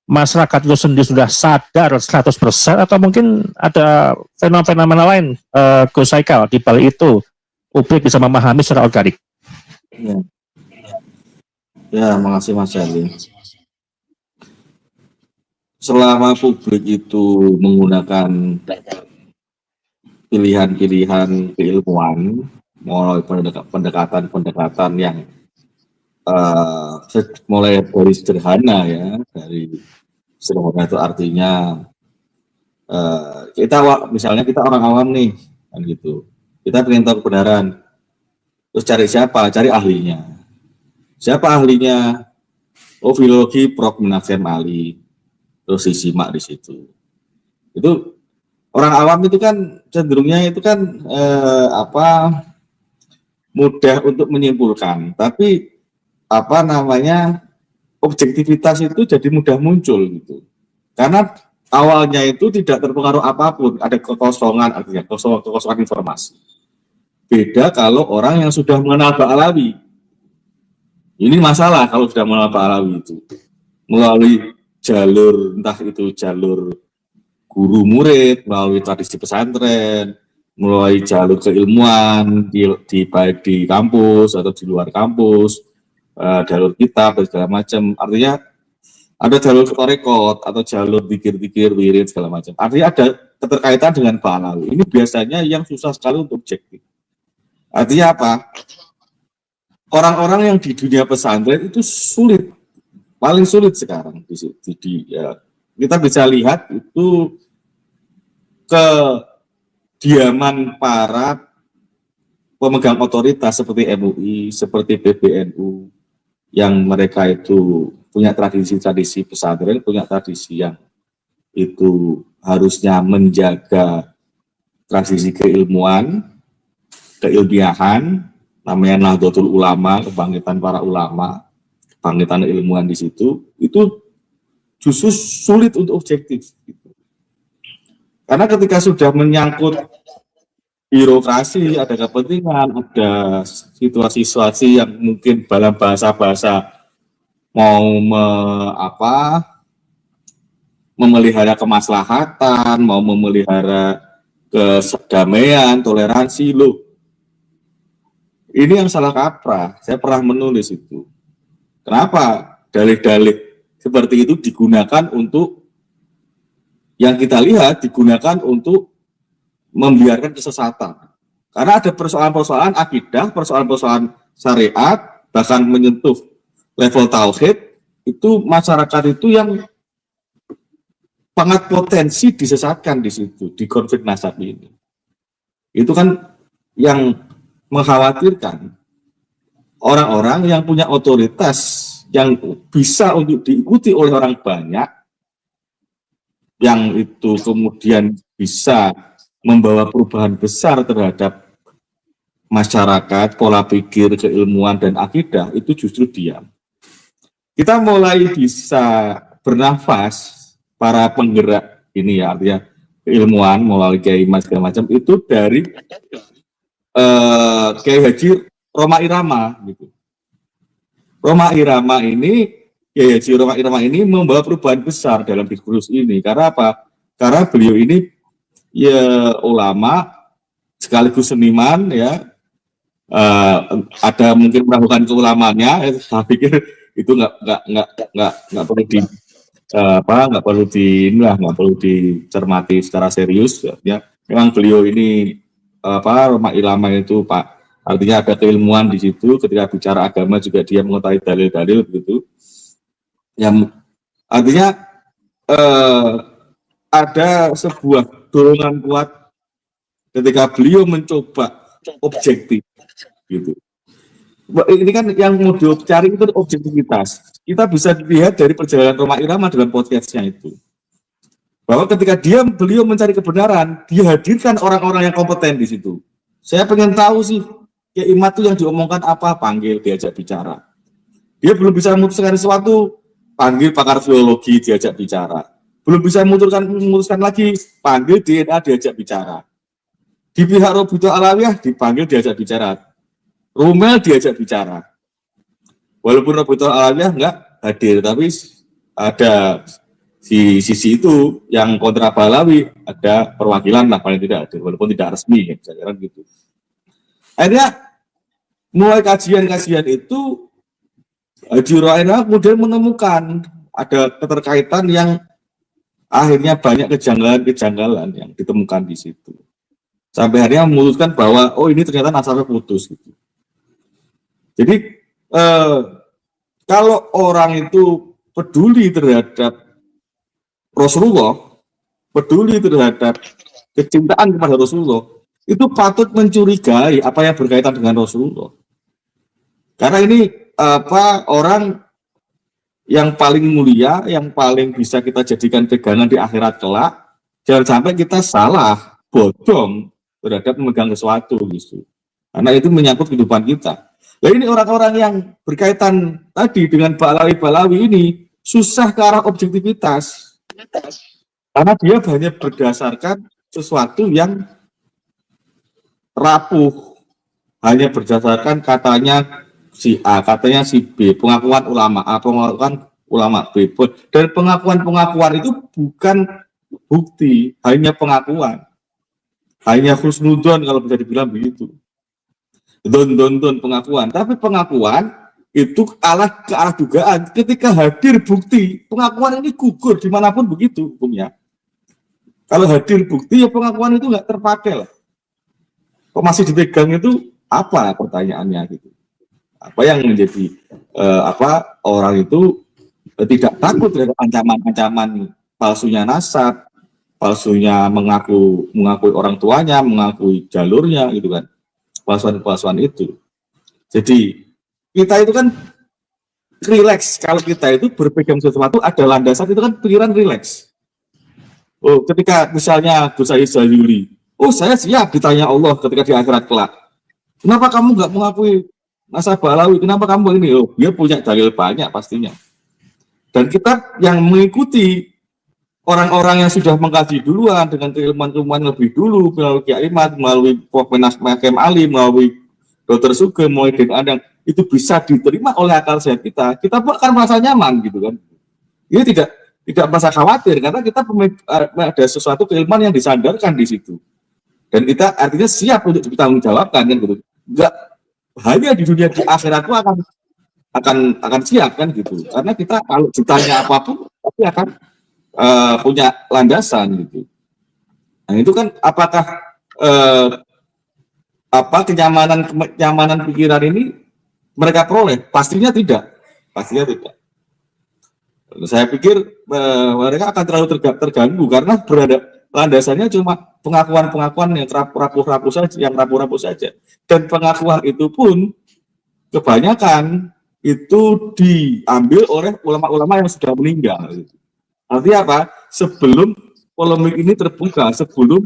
masyarakat itu sendiri sudah sadar 100% atau mungkin ada fenomena lain, Gus Haikal, di balik itu publik bisa memahami secara organik? Ya, makasih Mas Ali. Selama publik itu menggunakan pilihan-pilihan keilmuan, mulai pendekatan-pendekatan yang mulai dari sederhana ya, dari sederhana itu artinya misalnya kita orang awam nih, kan gitu. Kita pengen tahu kebenaran, terus cari siapa? Cari ahlinya. Siapa ahlinya? Oh, filologi Prof. Munafir Mali. Terus disimak di situ. Itu orang awam itu kan cenderungnya itu kan mudah untuk menyimpulkan, tapi objektivitas itu jadi mudah muncul gitu. Karena awalnya itu tidak terpengaruh apapun, ada kekosongan, artinya kekosongan informasi. Beda kalau orang yang sudah mengenal Ba'alawi. Ini masalah kalau sudah mengenal Ba'alawi itu melalui jalur, entah itu jalur guru murid, melalui tradisi pesantren, melalui jalur keilmuan baik di kampus atau di luar kampus, jalur kitab dan segala macam. Artinya ada jalur tarekot atau jalur zikir-zikir, wirid segala macam. Artinya ada keterkaitan dengan Ba'alawi. Ini biasanya yang susah sekali untuk objektif. Artinya apa? Orang-orang yang di dunia pesantren itu sulit, paling sulit sekarang. Ya, kita bisa lihat itu kediaman para pemegang otoritas seperti MUI, seperti PBNU, yang mereka itu punya tradisi-tradisi pesantren, punya tradisi yang itu harusnya menjaga tradisi keilmuan, keilmiahan, namanya Nahdlatul Ulama, kebangkitan para ulama, kebangkitan ilmuwan di situ, itu justru sulit untuk objektif. Karena ketika sudah menyangkut birokrasi, ada kepentingan, ada situasi-situasi yang mungkin dalam bahasa-bahasa mau memelihara kemaslahatan, mau memelihara kedamaian, toleransi, loh. Ini yang salah kaprah. Saya pernah menulis itu. Kenapa dalih-dalih seperti itu digunakan untuk, yang kita lihat digunakan untuk membiarkan kesesatan. Karena ada persoalan-persoalan akidah, persoalan-persoalan syariat, bahkan menyentuh level tauhid, itu masyarakat itu yang sangat potensi disesatkan di situ, di konflik nasab ini. Itu kan yang mengkhawatirkan. Orang-orang yang punya otoritas, yang bisa untuk diikuti oleh orang banyak, yang itu kemudian bisa membawa perubahan besar terhadap masyarakat, pola pikir, keilmuan, dan akidah, itu justru diam. Kita mulai bisa bernafas, para penggerak ini ya, artinya keilmuan, melalui Kiai Mas segala macam, itu dari Kiai Haji Roma Irama. Gitu. Roma Irama ini, Kiai Haji Roma Irama ini membawa perubahan besar dalam diskursus ini. Karena apa? Karena beliau ini ya ulama, sekaligus seniman, ya, ada mungkin melakukan keulamannya. Saya pikir itu nggak perlu nggak perlu dicermati secara serius. Ya, memang beliau ini Roma Irama itu Pak, artinya ada keilmuan di situ. Ketika bicara agama juga dia mengetahui dalil-dalil begitu. Yang artinya ada sebuah dorongan kuat ketika beliau mencoba objektif gitu. Ini kan yang mau dicari itu objektivitas. Kita bisa dilihat dari perjalanan Roma Irama dalam podcastnya itu, bahwa ketika beliau mencari kebenaran, dia hadirkan orang-orang yang kompeten di situ. Saya pengen tahu sih, ya imat itu yang diomongkan apa, panggil, diajak bicara. Dia belum bisa memutuskan sesuatu, panggil pakar filologi, diajak bicara. Belum bisa memutuskan lagi, panggil DNA, diajak bicara. Di pihak Robitul Alawiyah dipanggil, diajak bicara. Rumel diajak bicara. Walaupun Robitul Alawiyah enggak hadir, tapi ada di sisi itu yang kontra Ba'alawi, ada perwakilan lah paling tidak hadir, walaupun tidak resmi, ya, saya kira gitu. Akhirnya mulai kajian-kajian itu, Haji Ro'ena kemudian menemukan ada keterkaitan yang akhirnya banyak kejanggalan-kejanggalan yang ditemukan di situ. Sampai akhirnya memutuskan bahwa oh ini ternyata nasabnya putus gitu. Jadi kalau orang itu peduli terhadap Rasulullah, peduli terhadap kecintaan kepada Rasulullah, itu patut mencurigai apa yang berkaitan dengan Rasulullah. Karena ini orang yang paling mulia, yang paling bisa kita jadikan pegangan di akhirat kelak, jangan sampai kita salah, bodong terhadap memegang sesuatu gitu. Karena itu menyangkut kehidupan kita. Nah ini orang-orang yang berkaitan tadi dengan Ba'alawi ini susah ke arah objektivitas. Karena dia banyak berdasarkan sesuatu yang rapuh. Hanya berdasarkan katanya si A, katanya si B, pengakuan ulama A, pengakuan ulama B. Dan pengakuan-pengakuan itu bukan bukti, hanya pengakuan. Hanya husnudon kalau bisa dibilang begitu. Don pengakuan. Tapi pengakuan itu ke arah dugaan. Ketika hadir bukti, pengakuan ini gugur dimanapun begitu hukumnya. Kalau hadir bukti, ya pengakuan itu nggak terpakai lah. Kok masih dipegang itu apa pertanyaannya gitu? Apa yang menjadi orang itu tidak takut terhadap ancaman-ancaman palsunya nasab, palsunya mengakui orang tuanya, mengakui jalurnya gitu kan, palsuan itu. Jadi kita itu kan rileks, kalau kita itu berpegang sesuatu ada landasan itu kan pikiran rileks. Oh, ketika misalnya Gus Yuli, oh saya siap ditanya Allah ketika di akhirat kelak. Kenapa kamu nggak mengakui nasabah alawi? Kenapa kamu ini? Oh, dia punya dalil banyak pastinya. Dan kita yang mengikuti orang-orang yang sudah mengkaji duluan dengan keilmuan-keilmuan lebih dulu, melalui Kiai Imat, melalui Penas Makem Ali, melalui Dr. Sugeng, melalui Den Adang, itu bisa diterima oleh akal sehat kita. Kita akan merasa nyaman gitu kan. Ini tidak merasa khawatir karena kita ada sesuatu keilmuan yang disandarkan di situ. Dan kita artinya siap untuk ditanggungjawabkan kan gitu. Enggak hanya di dunia, di akhirat itu akan siap kan gitu. Karena kita kalau ditanya apapun pasti akan punya landasan gitu. Nah itu kan apakah kenyamanan pikiran ini mereka peroleh? Pastinya tidak. Saya pikir mereka akan terlalu terganggu karena landasannya cuma pengakuan yang rapuh-rapuh saja. Dan pengakuan itu pun kebanyakan itu diambil oleh ulama-ulama yang sudah meninggal. Artinya apa? Sebelum polemik ini terbuka, sebelum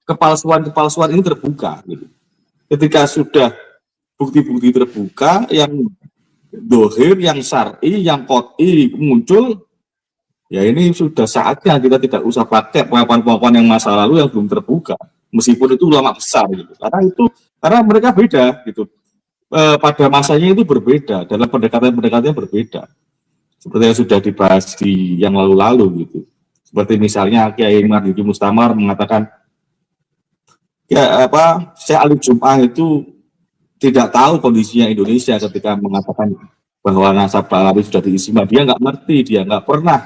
kepalsuan ini terbuka. Ketika sudah bukti-bukti terbuka, yang dohir, yang syar'i, yang qot'i muncul, ya ini sudah saatnya kita tidak usah pakai pengakuan-pengakuan yang masa lalu yang belum terbuka. Meskipun itu ulama besar gitu. Karena mereka beda gitu. Pada masanya itu berbeda, dalam pendekatan-pendekatannya berbeda. Seperti yang sudah dibahas di yang lalu-lalu gitu. Seperti misalnya Kiai Marzuki Mustamar mengatakan, Syekh Ali Jum'ah itu tidak tahu kondisinya Indonesia ketika mengatakan bahwa nasabah alawi sudah diistimewa. Dia nggak ngerti, dia nggak pernah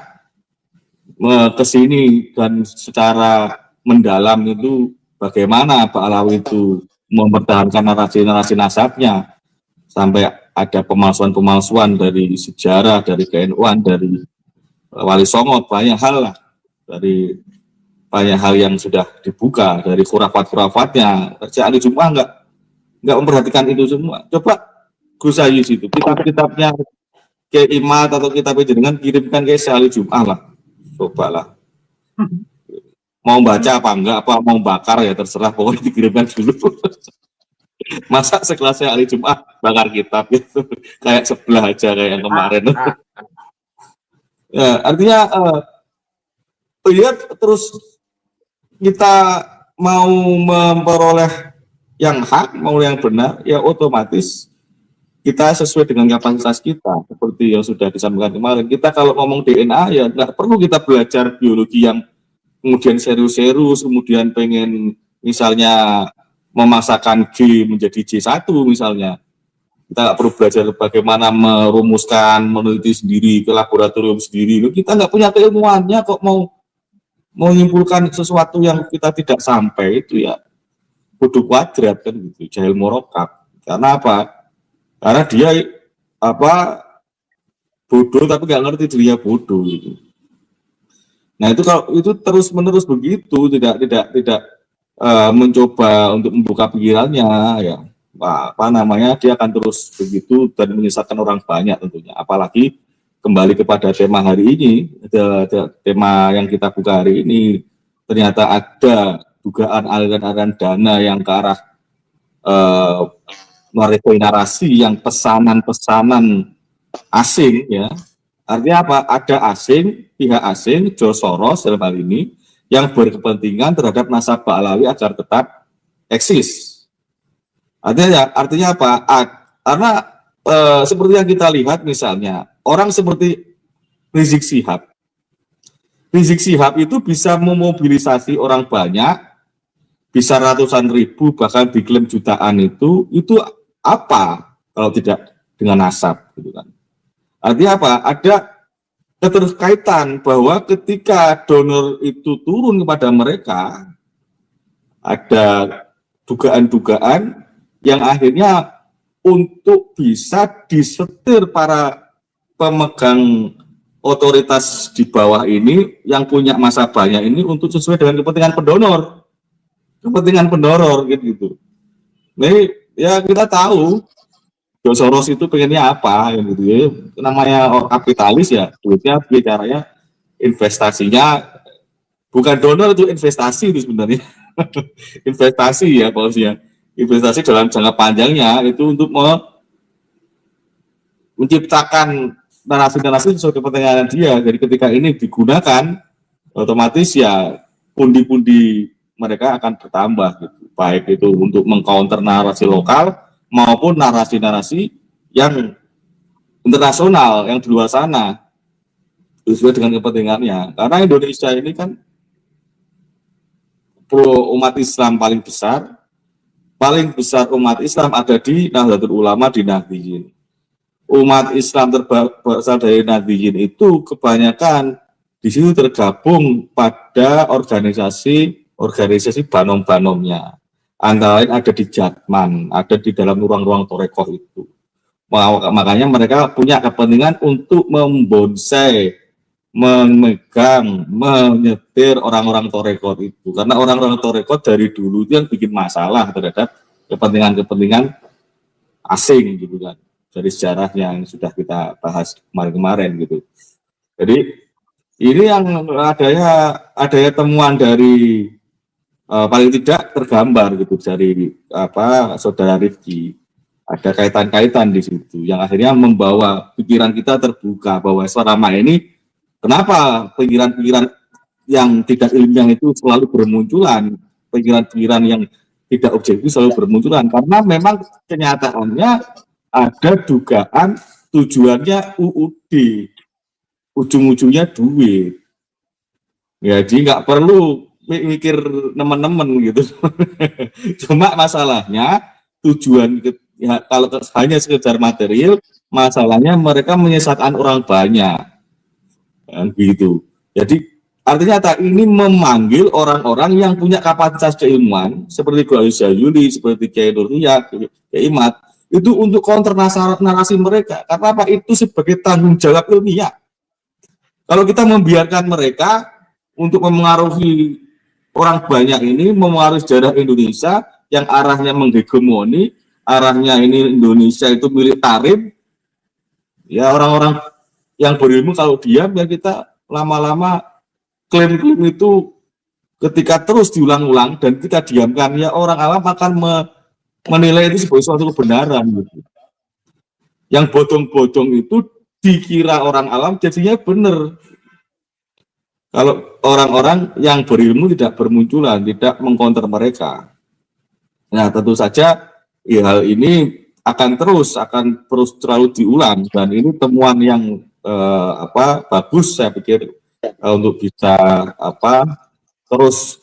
kesini dan secara mendalam itu bagaimana Pak Alawi itu mempertahankan narasi nasabnya. Sampai ada pemalsuan dari sejarah, dari KNU-an, dari Wali Songo, banyak hal lah. Dari banyak hal yang sudah dibuka, dari khurafat-khurafatnya. Syekh Ali Jum'ah nggak memperhatikan itu semua. Coba Gus Ayus itu, kitab-kitabnya Kiai Imat atau kitabnya jenengan kirimkan ke Syekh Ali Jum'ah lah. Cobalah. Mau baca apa enggak, apa mau bakar ya terserah, pokoknya dikirimkan dulu. Masa sekelasnya Ali Jum'ah bakar kitab gitu, kayak sebelah aja kayak yang kemarin. Ya, artinya terus kita mau memperoleh yang hak, mau yang benar, ya otomatis kita sesuai dengan kapasitas kita, seperti yang sudah disampaikan kemarin. Kita kalau ngomong DNA ya nggak perlu kita belajar biologi yang kemudian serius, kemudian pengen misalnya memasakkan G menjadi J1 misalnya. Kita nggak perlu belajar bagaimana merumuskan, meneliti sendiri, ke laboratorium sendiri. Kita nggak punya keilmuannya kok mau menyimpulkan sesuatu yang kita tidak sampai, itu ya bodoh kuadrat kan gitu, jahil murokab. Karena apa? Karena dia bodoh tapi nggak ngerti dirinya bodoh gitu. Nah itu kalau itu terus-menerus begitu, tidak mencoba untuk membuka pikirannya, ya dia akan terus begitu dan menyesatkan orang banyak tentunya. Apalagi kembali kepada tema hari ini, tema yang kita buka hari ini, ternyata ada dugaan aliran dana yang ke arah merekoin narasi yang pesanan asing, ya. Artinya apa? Ada pihak asing, George Soros dalam hal ini, yang berkepentingan terhadap nasabah alawi agar tetap eksis. Artinya apa? Karena seperti yang kita lihat misalnya, orang seperti Rizik Syihab itu bisa memobilisasi orang banyak, bisa ratusan ribu, bahkan diklaim jutaan itu apa? Kalau tidak dengan nasab gitu kan. Artinya apa? Ada keterkaitan bahwa ketika donor itu turun kepada mereka, ada dugaan-dugaan yang akhirnya untuk bisa disetir para pemegang otoritas di bawah ini yang punya masa banyak ini untuk sesuai dengan kepentingan pendonor gitu. Nah, ya kita tahu George Soros itu pengennya apa gitu ya. Namanya kapitalis ya, duitnya bicaranya investasinya bukan donor, itu investasi itu sebenarnya. Investasi ya bosnya. Investasi dalam jangka panjangnya itu untuk menciptakan narasi-narasi sesuai kepentingan dia. Jadi ketika ini digunakan, otomatis ya pundi-pundi mereka akan bertambah gitu. Baik itu untuk mengcounter narasi lokal maupun narasi-narasi yang internasional yang di luar sana sesuai dengan kepentingannya. Karena Indonesia ini kan pro umat Islam paling besar umat Islam ada di Nahdlatul Ulama di Nahdliyin. Umat Islam berasal dari Nahdliyin itu kebanyakan di situ tergabung pada organisasi banom-banomnya. Antara lain ada di Jatman, ada di dalam ruang-ruang Torekoh itu. Makanya mereka punya kepentingan untuk membonsai, memegang, menyetir orang-orang Torekoh itu. Karena orang-orang Torekoh dari dulu itu yang bikin masalah terhadap kepentingan-kepentingan asing gitu kan. Dari sejarah yang sudah kita bahas kemarin-kemarin gitu. Jadi ini yang adanya temuan dari paling tidak tergambar gitu dari saudara Rifki. Ada kaitan-kaitan di situ yang akhirnya membawa pikiran kita terbuka bahwa selama ini kenapa pikiran-pikiran yang tidak ilmiah itu selalu bermunculan, pikiran-pikiran yang tidak objektif selalu bermunculan, karena memang kenyataannya ada dugaan tujuannya UUD, ujung-ujungnya duit. Ya, jadi nggak perlu mikir teman-teman gitu. Cuma masalahnya tujuan ya, kalau hanya sekedar material, masalahnya mereka menyesatkan orang banyak. Gitu. Jadi artinya ini memanggil orang-orang yang punya kapasitas keilmuan seperti Gus Jazuli, seperti Kiai Nurhiyah, Kiai Imad, itu untuk counter narasi mereka. Karena apa? Itu sebagai tanggung jawab ilmiah. Kalau kita membiarkan mereka untuk memengaruhi orang banyak ini, memengaruhi sejarah Indonesia yang arahnya menghegemoni, arahnya ini Indonesia itu milik Tarim, ya orang-orang yang berilmu kalau diam ya kita lama-lama klaim-klaim itu ketika terus diulang-ulang dan kita diamkan ya orang awam akan menilai itu sebagai suatu kebenaran gitu. Yang bodong-bodong itu dikira orang awam jadinya benar. Kalau orang-orang yang berilmu tidak bermunculan, tidak mengcounter mereka. Nah, tentu saja ya, hal ini akan terus terlalu diulang dan ini temuan yang bagus saya pikir untuk bisa terus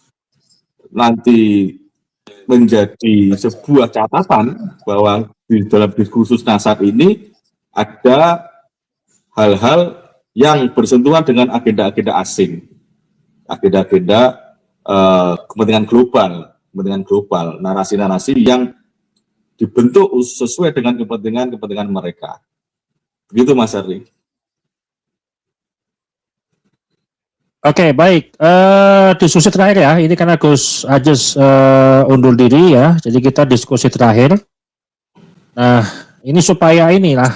nanti menjadi sebuah catatan bahwa di dalam diskursus nasab ini ada hal-hal yang bersentuhan dengan agenda-agenda asing, agenda-agenda kepentingan global, narasi-narasi yang dibentuk sesuai dengan kepentingan mereka. Begitu Mas Arli. Oke, baik. Diskusi terakhir ya. Ini karena Gus Ajes undur diri ya. Jadi kita diskusi terakhir. Nah, ini supaya inilah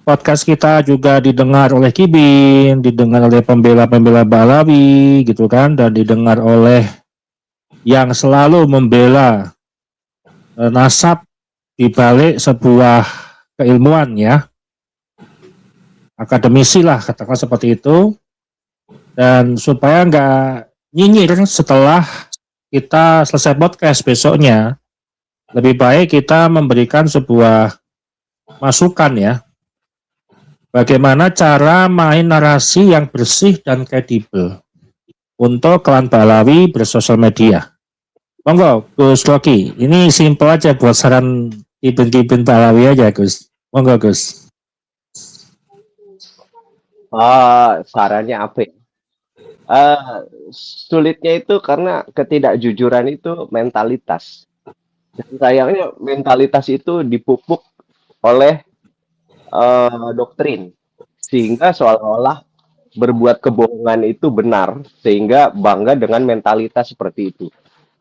podcast kita juga didengar oleh Kibin, didengar oleh pembela-pembela Ba'alawi gitu kan, dan didengar oleh yang selalu membela nasab di balik sebuah keilmuan ya. Akademisi lah katakan seperti itu. Dan supaya nggak nyinyir setelah kita selesai podcast besoknya, lebih baik kita memberikan sebuah masukan ya. Bagaimana cara main narasi yang bersih dan kredibel untuk klan Ba'alawi bersosial media. Monggo, Gus Rocky. Ini simpel aja buat saran Kibin Ba'alawi aja, Gus. Monggo Gus. Sarannya apa ya? Sulitnya itu karena ketidakjujuran itu mentalitas. Dan sayangnya mentalitas itu dipupuk oleh doktrin, sehingga seolah-olah berbuat kebohongan itu benar, sehingga bangga dengan mentalitas seperti itu.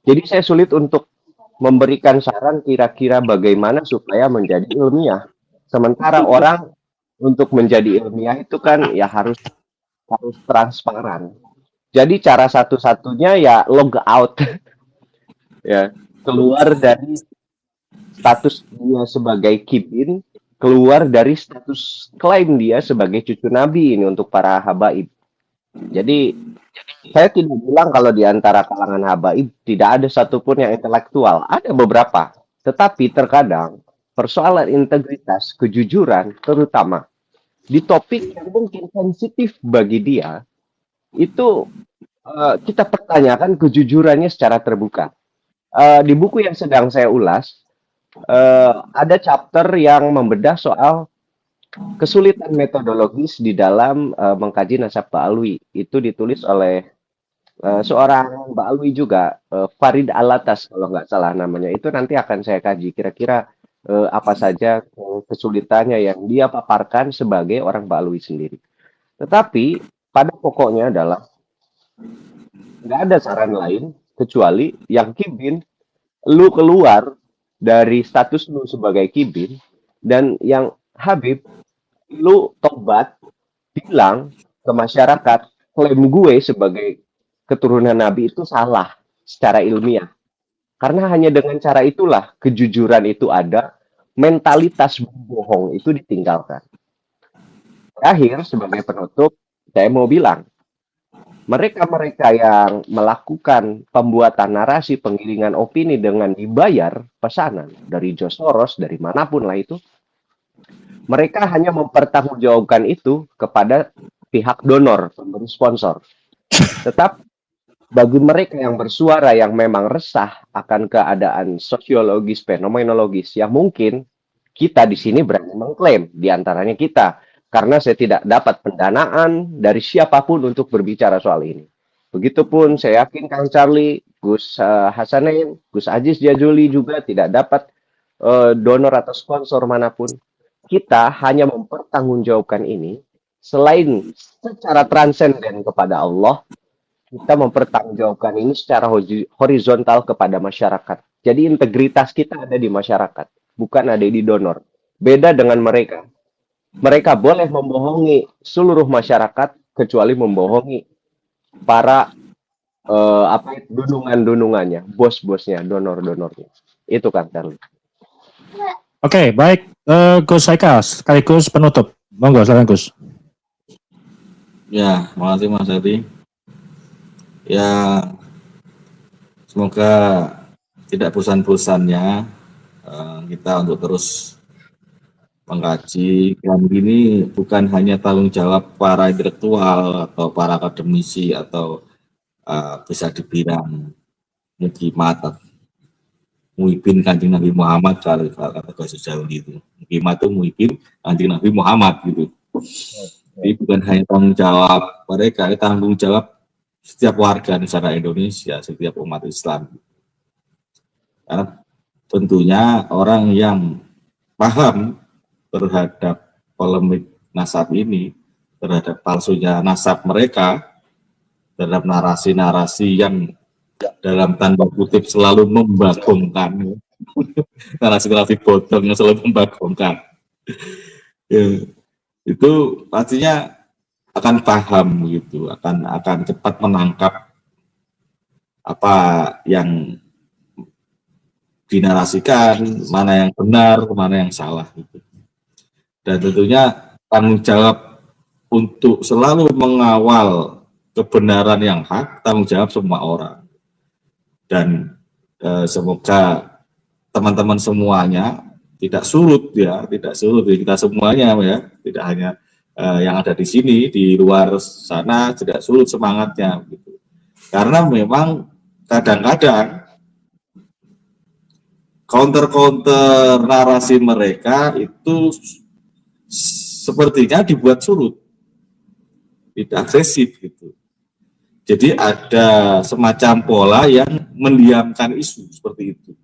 Jadi saya sulit untuk memberikan saran kira-kira bagaimana supaya menjadi ilmiah. Sementara orang untuk menjadi ilmiah itu kan ya harus transparan. Jadi cara satu-satunya ya log out, ya keluar dari status dia sebagai kibin, keluar dari status klaim dia sebagai cucu Nabi ini untuk para habaib. Jadi saya tidak bilang kalau di antara kalangan habaib tidak ada satupun yang intelektual, ada beberapa. Tetapi terkadang persoalan integritas, kejujuran, terutama di topik yang mungkin sensitif bagi dia, itu kita pertanyakan kejujurannya secara terbuka. Di buku yang sedang saya ulas, ada chapter yang membedah soal kesulitan metodologis di dalam mengkaji nasab Ba'alwi. Itu ditulis oleh seorang Ba'alwi juga, Farid Alatas kalau nggak salah namanya. Itu nanti akan saya kaji kira-kira apa saja kesulitannya yang dia paparkan sebagai orang Ba'alwi sendiri. Tetapi pada pokoknya adalah nggak ada saran lain kecuali yang kibin, lu keluar dari status lu sebagai kibin, dan yang Habib, lu tobat, bilang ke masyarakat, klaim gue sebagai keturunan Nabi itu salah secara ilmiah. Karena hanya dengan cara itulah kejujuran itu ada, mentalitas bohong itu ditinggalkan. Terakhir, sebagai penutup, saya mau bilang, mereka-mereka yang melakukan pembuatan narasi penggiringan opini dengan dibayar pesanan dari George Soros, dari manapun lah itu, mereka hanya mempertanggungjawabkan itu kepada pihak donor, pemberi sponsor. Tetap bagi mereka yang bersuara yang memang resah akan keadaan sosiologis, fenomenologis yang mungkin kita di sini berani mengklaim, diantaranya kita, karena saya tidak dapat pendanaan dari siapapun untuk berbicara soal ini. Begitupun saya yakin Kang Charlie, Gus Hasanin, Gus Aziz Jazuli juga tidak dapat donor atau sponsor manapun. Kita hanya mempertanggungjawabkan ini, selain secara transenden kepada Allah, kita mempertanggungjawabkan ini secara horizontal kepada masyarakat. Jadi integritas kita ada di masyarakat, bukan ada di donor. Beda dengan mereka. Mereka boleh membohongi seluruh masyarakat kecuali membohongi para dunungan-dunungannya, bos-bosnya, donor-donornya. Itu kan Charlie. Oke, baik. Gus Haikal, sekaligus penutup. Monggo, silakan Gus. Ya, makasih Mas Adi. Ya, semoga tidak bosan-bosannya kita untuk terus mengkaji. Dan ini bukan hanya tanggung jawab para intelektual atau para akademisi atau bisa dibilang mukimat, muibin Kanjeng Nabi Muhammad, kalau kata Gus Jazuli itu. Mukimat itu muibin Kanjeng Nabi Muhammad gitu. Jadi bukan hanya tanggung jawab mereka, tanggung jawab setiap warga negara Indonesia, setiap umat Islam. Karena tentunya orang yang paham terhadap polemik nasab ini, terhadap palsunya nasab mereka, terhadap narasi-narasi yang dalam tanda kutip selalu membagongkan, narasi-narasi bodong yang selalu membagongkan, ya, itu pastinya akan paham gitu, akan cepat menangkap apa yang dinarasikan, mana yang benar, mana yang salah gitu. Dan tentunya tanggung jawab untuk selalu mengawal kebenaran yang hak, tanggung jawab semua orang. Dan semoga teman-teman semuanya tidak surut ya, kita semuanya ya, tidak hanya yang ada di sini, di luar sana tidak surut semangatnya gitu. Karena memang kadang-kadang counter narasi mereka itu sepertinya dibuat surut, tidak agresif gitu. Jadi ada semacam pola yang mendiamkan isu seperti itu.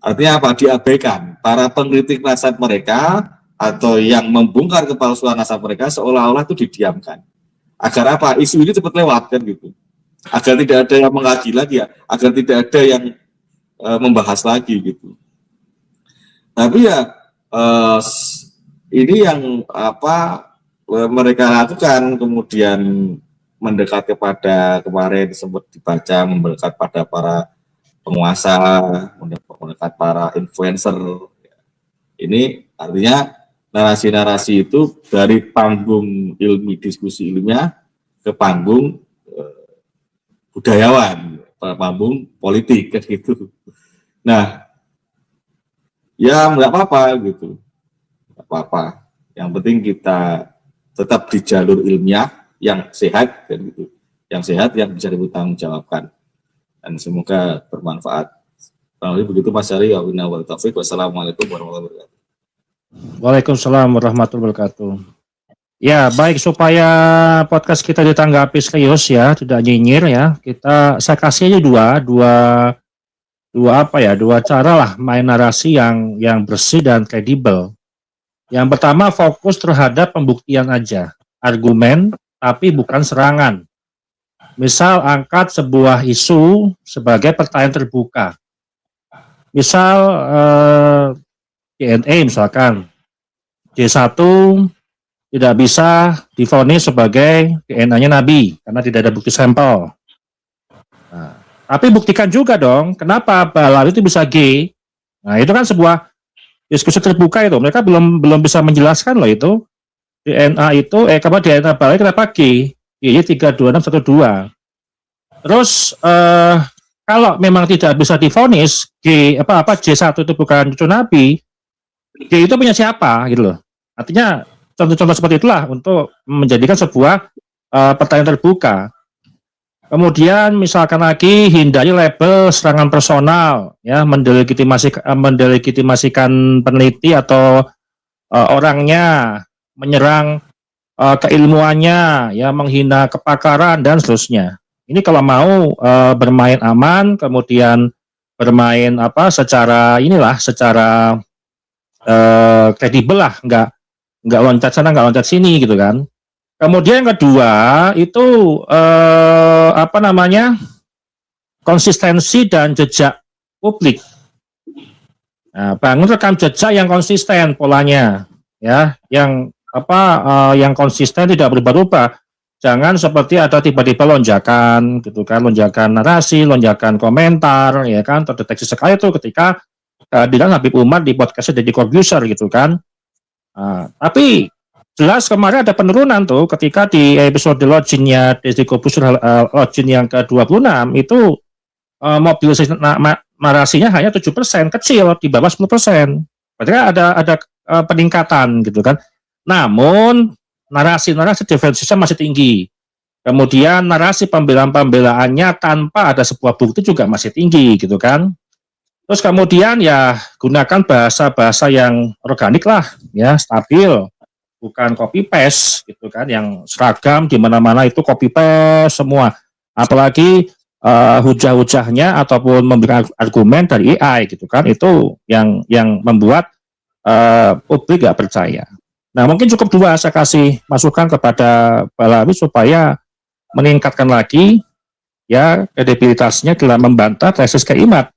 Artinya apa? Diabaikan. Para pengkritik nasab mereka atau yang membongkar kepalsuan nasab mereka seolah-olah itu didiamkan. Agar apa? Isu ini cepat lewat kan gitu. Agar tidak ada yang mengaji lagi ya. Agar tidak ada yang membahas lagi gitu. Tapi ya ini yang apa mereka lakukan, kemudian mendekat kepada, kemarin sempat dibaca, mendekat pada para penguasa, mendekat para influencer. Ini artinya narasi-narasi itu dari panggung ilmi, diskusi ilmiah ke panggung budayawan, panggung politik kan gitu. Nah, ya nggak apa-apa gitu, nggak apa-apa. Yang penting kita tetap di jalur ilmiah yang sehat kan gitu, yang sehat yang bisa dipertanggungjawabkan, dan semoga bermanfaat. Begitu Mas Ari. Wassalamualaikum warahmatullahi wabarakatuh. Waalaikumsalam warahmatullahi wabarakatuh. Ya, baik, supaya podcast kita ditanggapi serius ya, tidak nyinyir ya. Saya kasih aja dua cara lah main narasi yang bersih dan kredibel. Yang pertama, fokus terhadap pembuktian aja, argumen tapi bukan serangan. Misal angkat sebuah isu sebagai pertanyaan terbuka. Misal DNA misalkan J1 tidak bisa divonis sebagai DNA-nya Nabi karena tidak ada bukti sampel. Nah, tapi buktikan juga dong kenapa Balawi itu bisa G. Nah, itu kan sebuah diskusi terbuka itu. Mereka belum bisa menjelaskan loh itu. DNA itu DNA Balawi kenapa G? G 32612. Terus kalau memang tidak bisa divonis J1 itu bukan cucu Nabi, G itu punya siapa gitu loh. Artinya contoh-contoh seperti itulah untuk menjadikan sebuah pertanyaan terbuka. Kemudian misalkan lagi hindari label serangan personal, ya, mendelegitimasikan peneliti atau orangnya, menyerang keilmuannya, ya, menghina kepakaran dan seterusnya. Ini kalau mau bermain aman, kemudian bermain secara kredibel lah, nggak loncat sana, nggak loncat sini gitu kan. Kemudian yang kedua itu konsistensi dan jejak publik. Nah, bangun rekam jejak yang konsisten polanya, ya, yang konsisten tidak berubah-ubah. Jangan seperti ada tiba-tiba lonjakan gitu kan, lonjakan narasi, lonjakan komentar, ya kan, terdeteksi sekali itu ketika kehadiran Habib Umar di podcastnya Deddy Corbuzier gitu kan. Tapi jelas kemarin ada penurunan tuh ketika di episode login-nya Deddy Corbuzier, login yang ke-26 itu mobilisasi narasinya hanya 7%, kecil, di bawah 10%. Berarti kan ada peningkatan gitu kan. Namun narasi defensifnya masih tinggi. Kemudian narasi pembelaan-pembelaannya tanpa ada sebuah bukti juga masih tinggi gitu kan. Terus kemudian ya gunakan bahasa-bahasa yang organik lah, ya, stabil, bukan copy paste gitu kan, yang seragam di mana-mana itu copy paste semua. Apalagi hujah-hujahnya ataupun memberikan argumen dari AI gitu kan, itu yang membuat publik gak percaya. Nah, mungkin cukup dua saya kasih masukan kepada Balawi supaya meningkatkan lagi ya kredibilitasnya dalam membantah tesis Keimat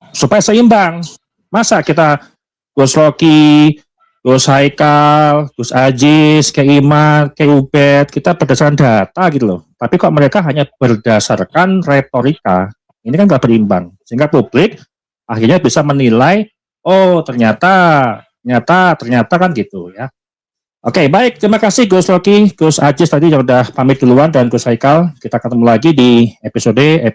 supaya seimbang. Masa kita Gus Rocky, Gus Haikal, Gus Aziz, Keimat, Ubed, kita berdasarkan data gitu loh. Tapi kok mereka hanya berdasarkan retorika, ini kan gak berimbang. Sehingga publik akhirnya bisa menilai, oh ternyata kan gitu ya. Oke, baik, terima kasih Gus Rocky, Gus Aziz tadi yang udah pamit duluan, dan Gus Haikal. Kita ketemu lagi di episode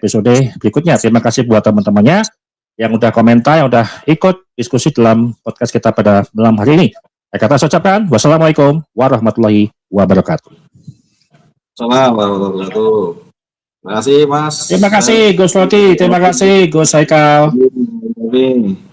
berikutnya. Terima kasih buat teman-temannya yang udah komentar, yang udah ikut diskusi dalam podcast kita pada malam hari ini. Saya ucapkan wassalamualaikum warahmatullahi wabarakatuh. Assalamualaikum warahmatullahi wabarakatuh. Terima kasih Mas. Terima kasih Gus Rocky, terima kasih Gus Haikal. Terima kasih.